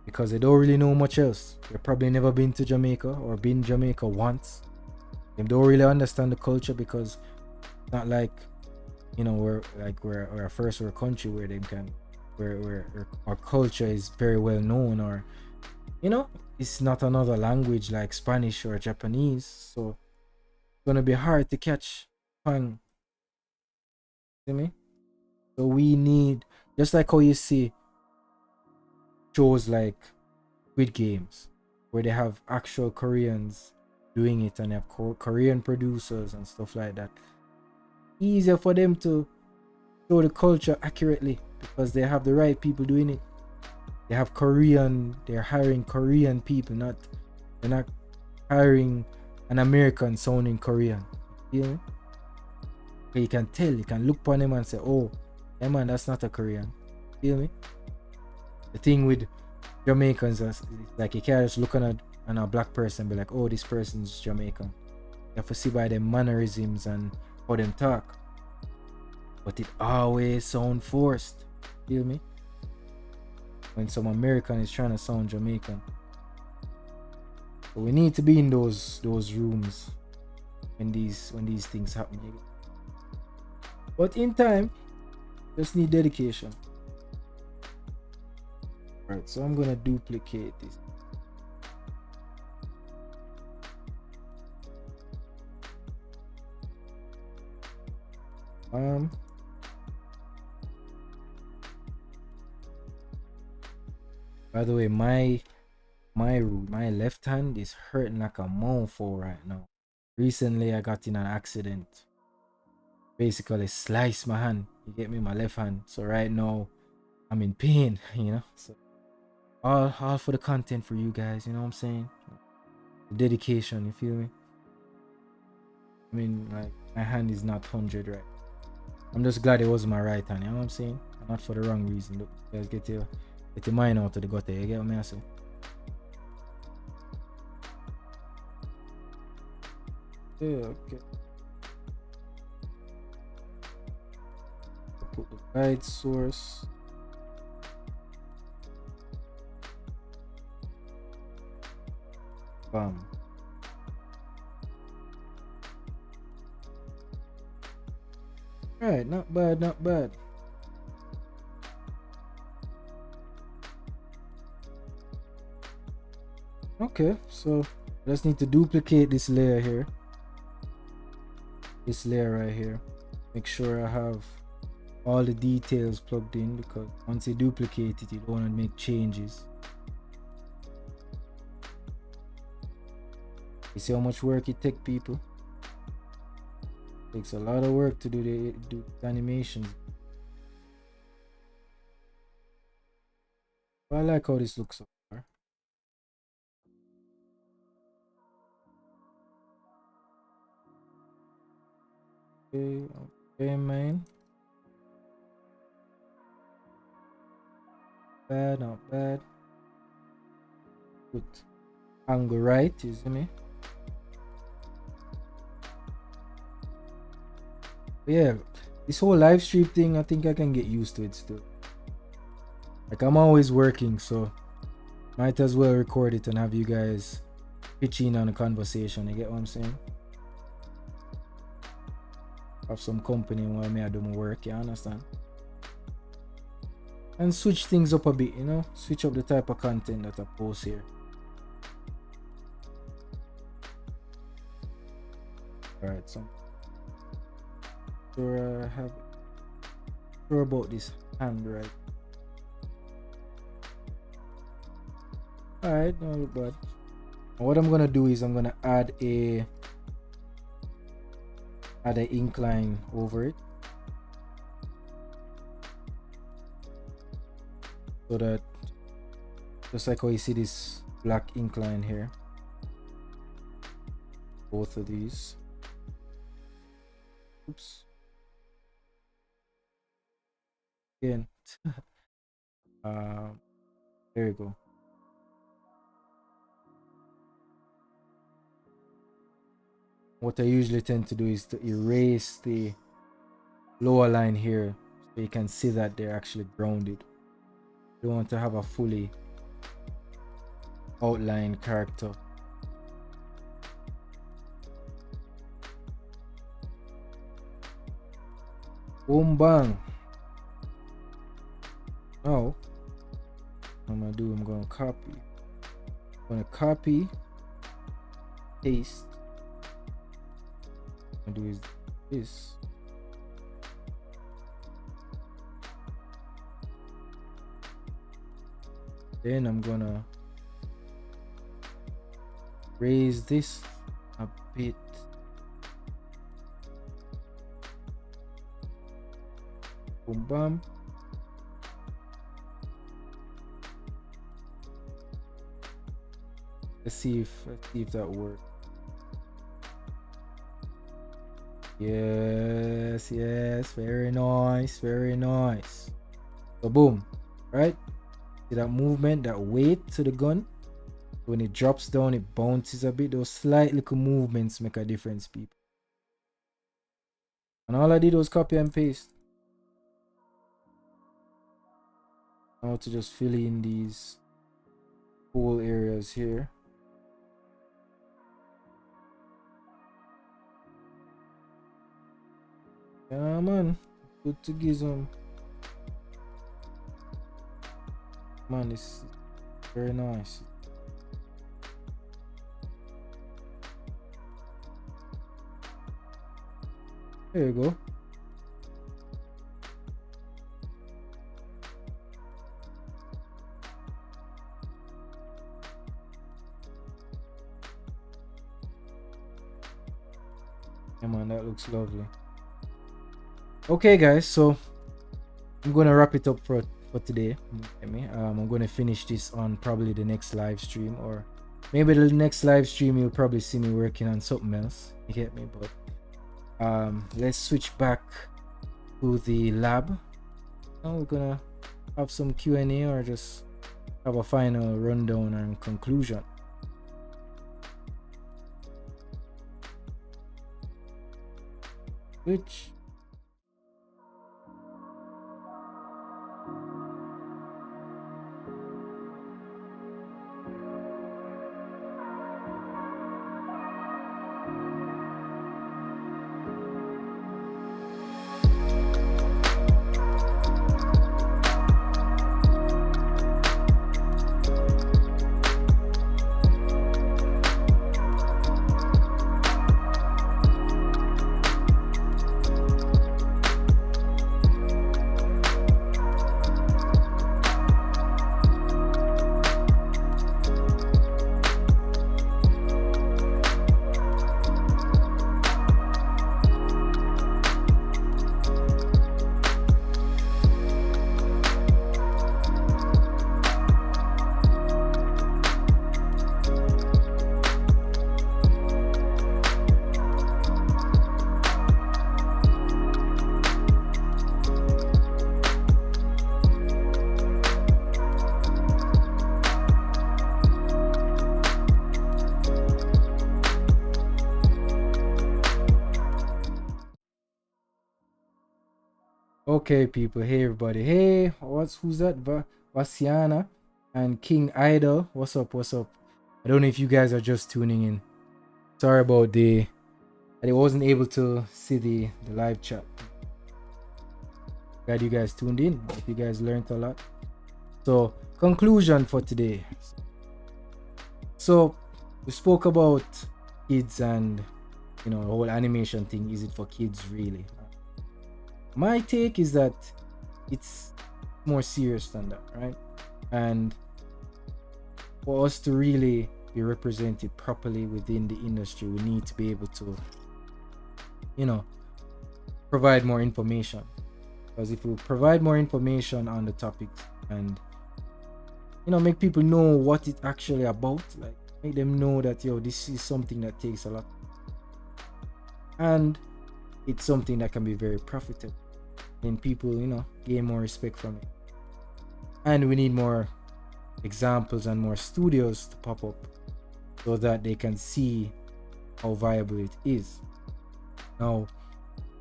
Because they don't really know much else. They've probably never been to Jamaica or been Jamaica once. They don't really understand the culture because it's not like, you know, we're a first world country where they can where our culture is very well known, or you know, it's not another language like Spanish or Japanese, so it's gonna be hard to catch on. See me? So we need, just like how you see shows like Squid Games, where they have actual Koreans doing it and they have Korean producers and stuff like that. Easier for them to show the culture accurately because they have the right people doing it. They have they're hiring Korean people, they're not hiring an American sounding Korean. You know? You can tell, you can look upon them and say, oh, yeah man, that's not a Korean. Feel me? The thing with Jamaicans is like you can't just look on a black person and be like, oh, this person's Jamaican. You have to see by their mannerisms and how them talk. But it always sound forced. Feel me? When some American is trying to sound Jamaican. So we need to be in those rooms when these things happen. But in time, just need dedication. Alright, so I'm gonna duplicate this. By the way, my left hand is hurting like a mofo right now. Recently I got in an accident. Basically sliced my hand. You get me, my left hand. So right now I'm in pain, you know. So all for the content for you guys, you know what I'm saying? The dedication, you feel me? I mean, like, my hand is not 100 right. I'm just glad it wasn't my right hand, you know what I'm saying? Not for the wrong reason. Look, you guys get your mind out of the gutter, you get what I say? Yeah, okay. I'll put the guide source. Bam. Alright, not bad, not bad. Okay, so I just need to duplicate this layer here. This layer right here. Make sure I have all the details plugged in, because once you duplicate it, you don't want to make changes. You see how much work it takes, people? It takes a lot of work to do the animations. But I like how this looks so far. Okay, man. Bad, not bad. Good. Angle right, you see me? But yeah, this whole live stream thing, I think I can get used to it still. Like, I'm always working, so might as well record it and have you guys pitch in on a conversation. You get what I'm saying? Have some company while I do my work, you understand? And switch things up a bit, you know? Switch up the type of content that I post here. Alright, so sure I have sure about this hand right. Alright, no look bad. What I'm gonna do is I'm gonna add a incline over it, so that just like how you see this black incline here, both of these. Oops. Again. There you go. What I usually tend to do is to erase the lower line here so you can see that they're actually grounded. You don't want to have a fully outlined character. Boom bang. Now what I'm gonna copy. I'm gonna copy, paste. What I'm gonna do is this. Then I'm gonna raise this a bit. Boom bam. Let's see if that works. Yes, very nice. So boom, right? See that movement, that weight to the gun? When it drops down, it bounces a bit. Those slight little movements make a difference, people. And all I did was copy and paste. Now to just fill in these whole areas here. Yeah, man. Good to give some. Man, this is very nice. There you go. Yeah, man, that looks lovely. Okay, guys, so I'm gonna wrap it up for today. I'm gonna finish this on probably the next live stream, or maybe the next live stream you'll probably see me working on something else. You get me? But let's switch back to the lab. Now we're gonna have some Q&A or just have a final rundown and conclusion. Which okay, people. Hey, everybody. Hey, who's that? Vasiana and King Idol. What's up? I don't know if you guys are just tuning in. Sorry about I wasn't able to see the live chat. Glad you guys tuned in. If you guys learned a lot. So, conclusion for today. So, we spoke about kids and the whole animation thing. Is it for kids really? My take is that it's more serious than that, right? And for us to really be represented properly within the industry, we need to be able to provide more information. Because if we provide more information on the topics and make people know what it's actually about, like make them know that this is something that takes a lot and it's something that can be very profitable, then people gain more respect from it. And we need more examples and more studios to pop up so that they can see how viable it is. Now,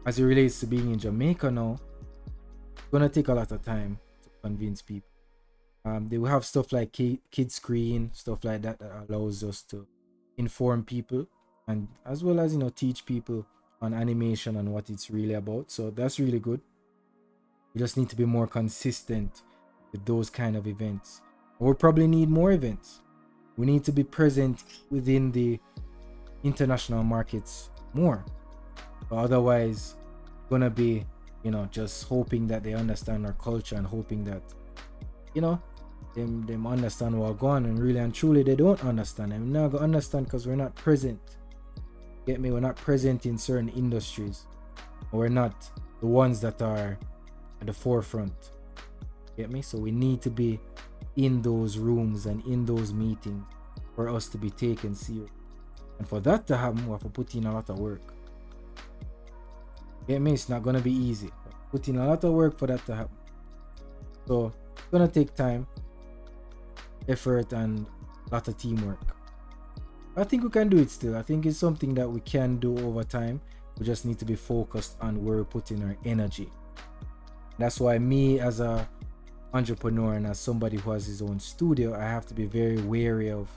as it relates to being in Jamaica now, it's gonna take a lot of time to convince people. They will have stuff like kid screen, stuff like that allows us to inform people and as well as teach people on animation and what it's really about. So that's really good. We just need to be more consistent with those kind of events. We'll probably need more events. We need to be present within the international markets more. But otherwise, gonna be, just hoping that they understand our culture and hoping that, them understand what we're going, and really and truly they don't understand. And we're not gonna understand because we're not present. Get me? We're not present in certain industries. We're not the ones that are at the forefront. Get me? So we need to be in those rooms and in those meetings for us to be taken serious. And for that to happen, we have to put in a lot of work. Get me? It's not gonna be easy. Put in a lot of work for that to happen. So it's gonna take time, effort, and a lot of teamwork. I think we can do it still. I think it's something that we can do over time. We just need to be focused on where we're putting our energy. That's why me as a entrepreneur and as somebody who has his own studio, I have to be very wary of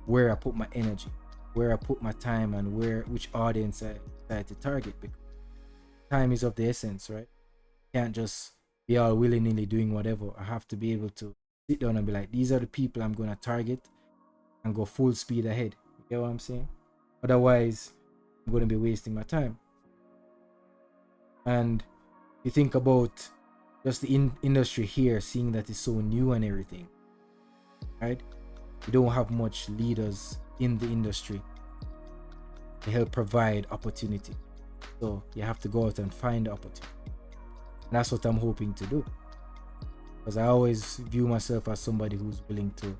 where I put my energy, where I put my time, and which audience I decide to target, because time is of the essence, right? Can't just be all willy-nilly doing whatever. I have to be able to sit down and be like, these are the people I'm gonna target and go full speed ahead. You get what I'm saying? Otherwise, I'm gonna be wasting my time. And you think about just the industry here, seeing that it's so new and everything, right? We don't have much leaders in the industry to help provide opportunity. So you have to go out and find the opportunity. And that's what I'm hoping to do. Because I always view myself as somebody who's willing to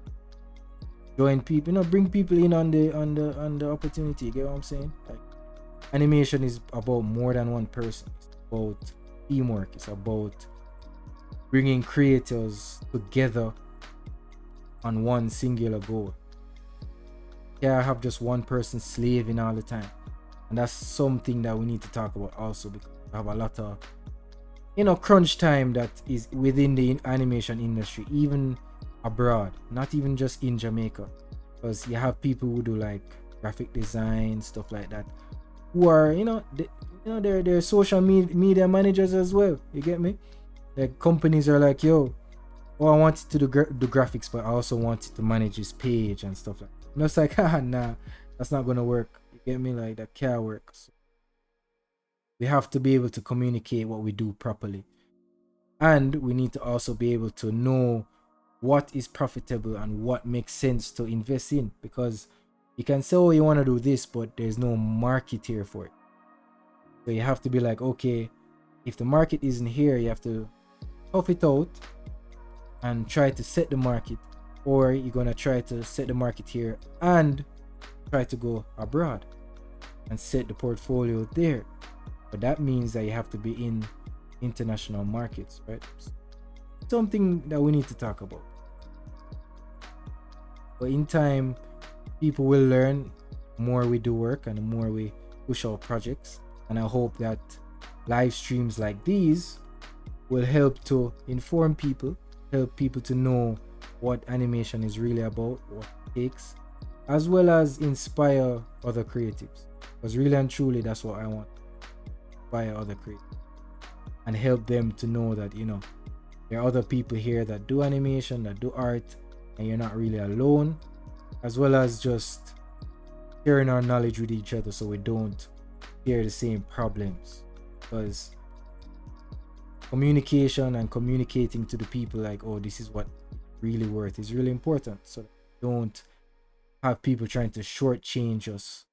join people, bring people in on the opportunity. You get what I'm saying? Like, animation is about more than one person. It's about teamwork. It's about bringing creators together on one singular goal. Yeah, I have just one person slaving all the time. And that's something that we need to talk about also, because we have a lot of crunch time that is within the animation industry, even abroad, not even just in Jamaica, because you have people who do like graphic design, stuff like that, who are they're social media managers as well. You get me? Like, companies are like, yo, I wanted to do graphics, but I also wanted to manage this page and stuff like that. And it's like, nah, that's not gonna work. You get me? Like, that can't work. So we have to be able to communicate what we do properly, and we need to also be able to know what is profitable and what makes sense to invest in, because you can say, oh, you want to do this, but there's no market here for it. So you have to be like, okay, if the market isn't here, you have to tough it out and try to set the market, or you're gonna try to set the market here and try to go abroad and set the portfolio there. But that means that you have to be in international markets, right? Something that we need to talk about. But in time, people will learn. The more we do work and the more we push our projects, and I hope that live streams like these will help to inform people, help people to know what animation is really about, what it takes, as well as inspire other creatives. Because really and truly, that's what I want. Inspire other creatives and help them to know that, there are other people here that do animation, that do art, and you're not really alone, as well as just sharing our knowledge with each other so we don't share the same problems. Because communication and communicating to the people like, oh, this is what really worth is really important, so don't have people trying to shortchange us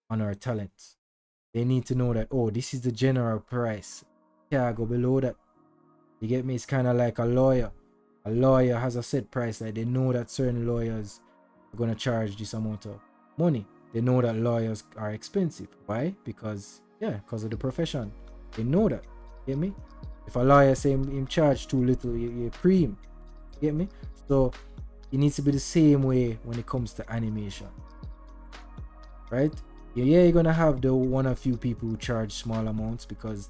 on our talents. They need to know that, oh, this is the general price, can't go below that. You get me? It's kind of like a lawyer has a set price. Like, they know that certain lawyers are going to charge this amount of money. They know that lawyers are expensive. Why? Because of the profession. They know that. Get me? If a lawyer say him charge too little, you pre him. Get me? So it needs to be the same way when it comes to animation, right? Yeah, you're gonna have the one or few people who charge small amounts because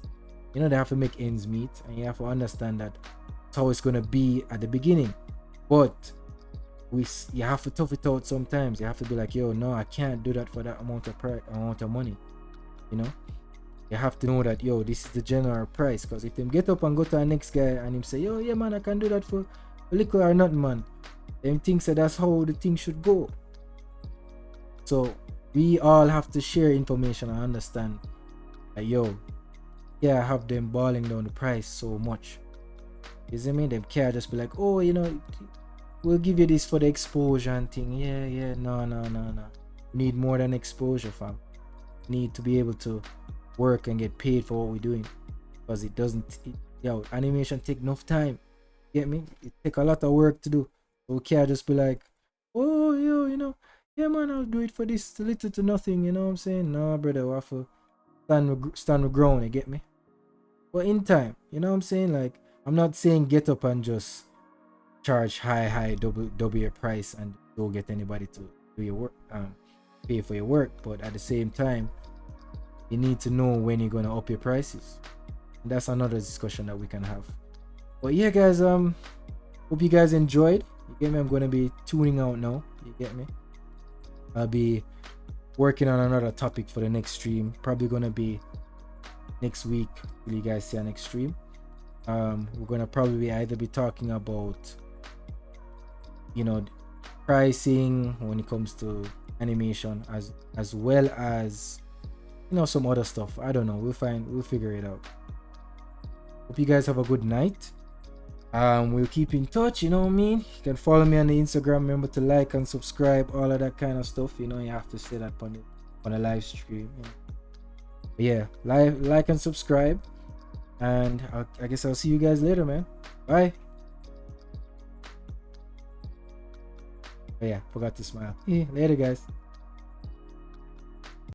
they have to make ends meet, and you have to understand that it's how it's gonna be at the beginning. But you have to tough it out sometimes. You have to be like, yo, no, I can't do that for that amount of money. You have to know that, yo, this is the general price. Because if them get up and go to the next guy and him say, yo, yeah, man, I can do that for a little or nothing, man, them thinks that that's how the thing should go. So we all have to share information and understand that, yo, yeah, I have them balling down the price so much. You see me? Them can't just be like, oh, we'll give you this for the exposure and thing. Yeah, no. Need more than exposure, fam. Need to be able to work and get paid for what we're doing, because animation take enough time. Get me? It take a lot of work to do. So we can't just be like, oh, yeah, man, I'll do it for this little to nothing. You know what I'm saying? No, brother, we have to stand the ground. You get me? But in time, you know what I'm saying? Like, I'm not saying get up and just charge high double your price and don't get anybody to do your work, pay for your work. But at the same time, you need to know when you're gonna up your prices. And that's another discussion that we can have. But yeah, guys, hope you guys enjoyed. You get me? I'm gonna be tuning out now. You get me? I'll be working on another topic for the next stream. Probably gonna be next week. Will you guys see our next stream? We're gonna probably either be talking about pricing when it comes to animation, as well as some other stuff. I don't know. We'll figure it out. Hope you guys have a good night. We'll keep in touch. You know what I mean? You can follow me on the Instagram. Remember to like and subscribe, all of that kind of stuff. You have to say that on a live stream. But yeah, like and subscribe, and I guess I'll see you guys later, man. Bye. Oh yeah, forgot to smile. Later, guys.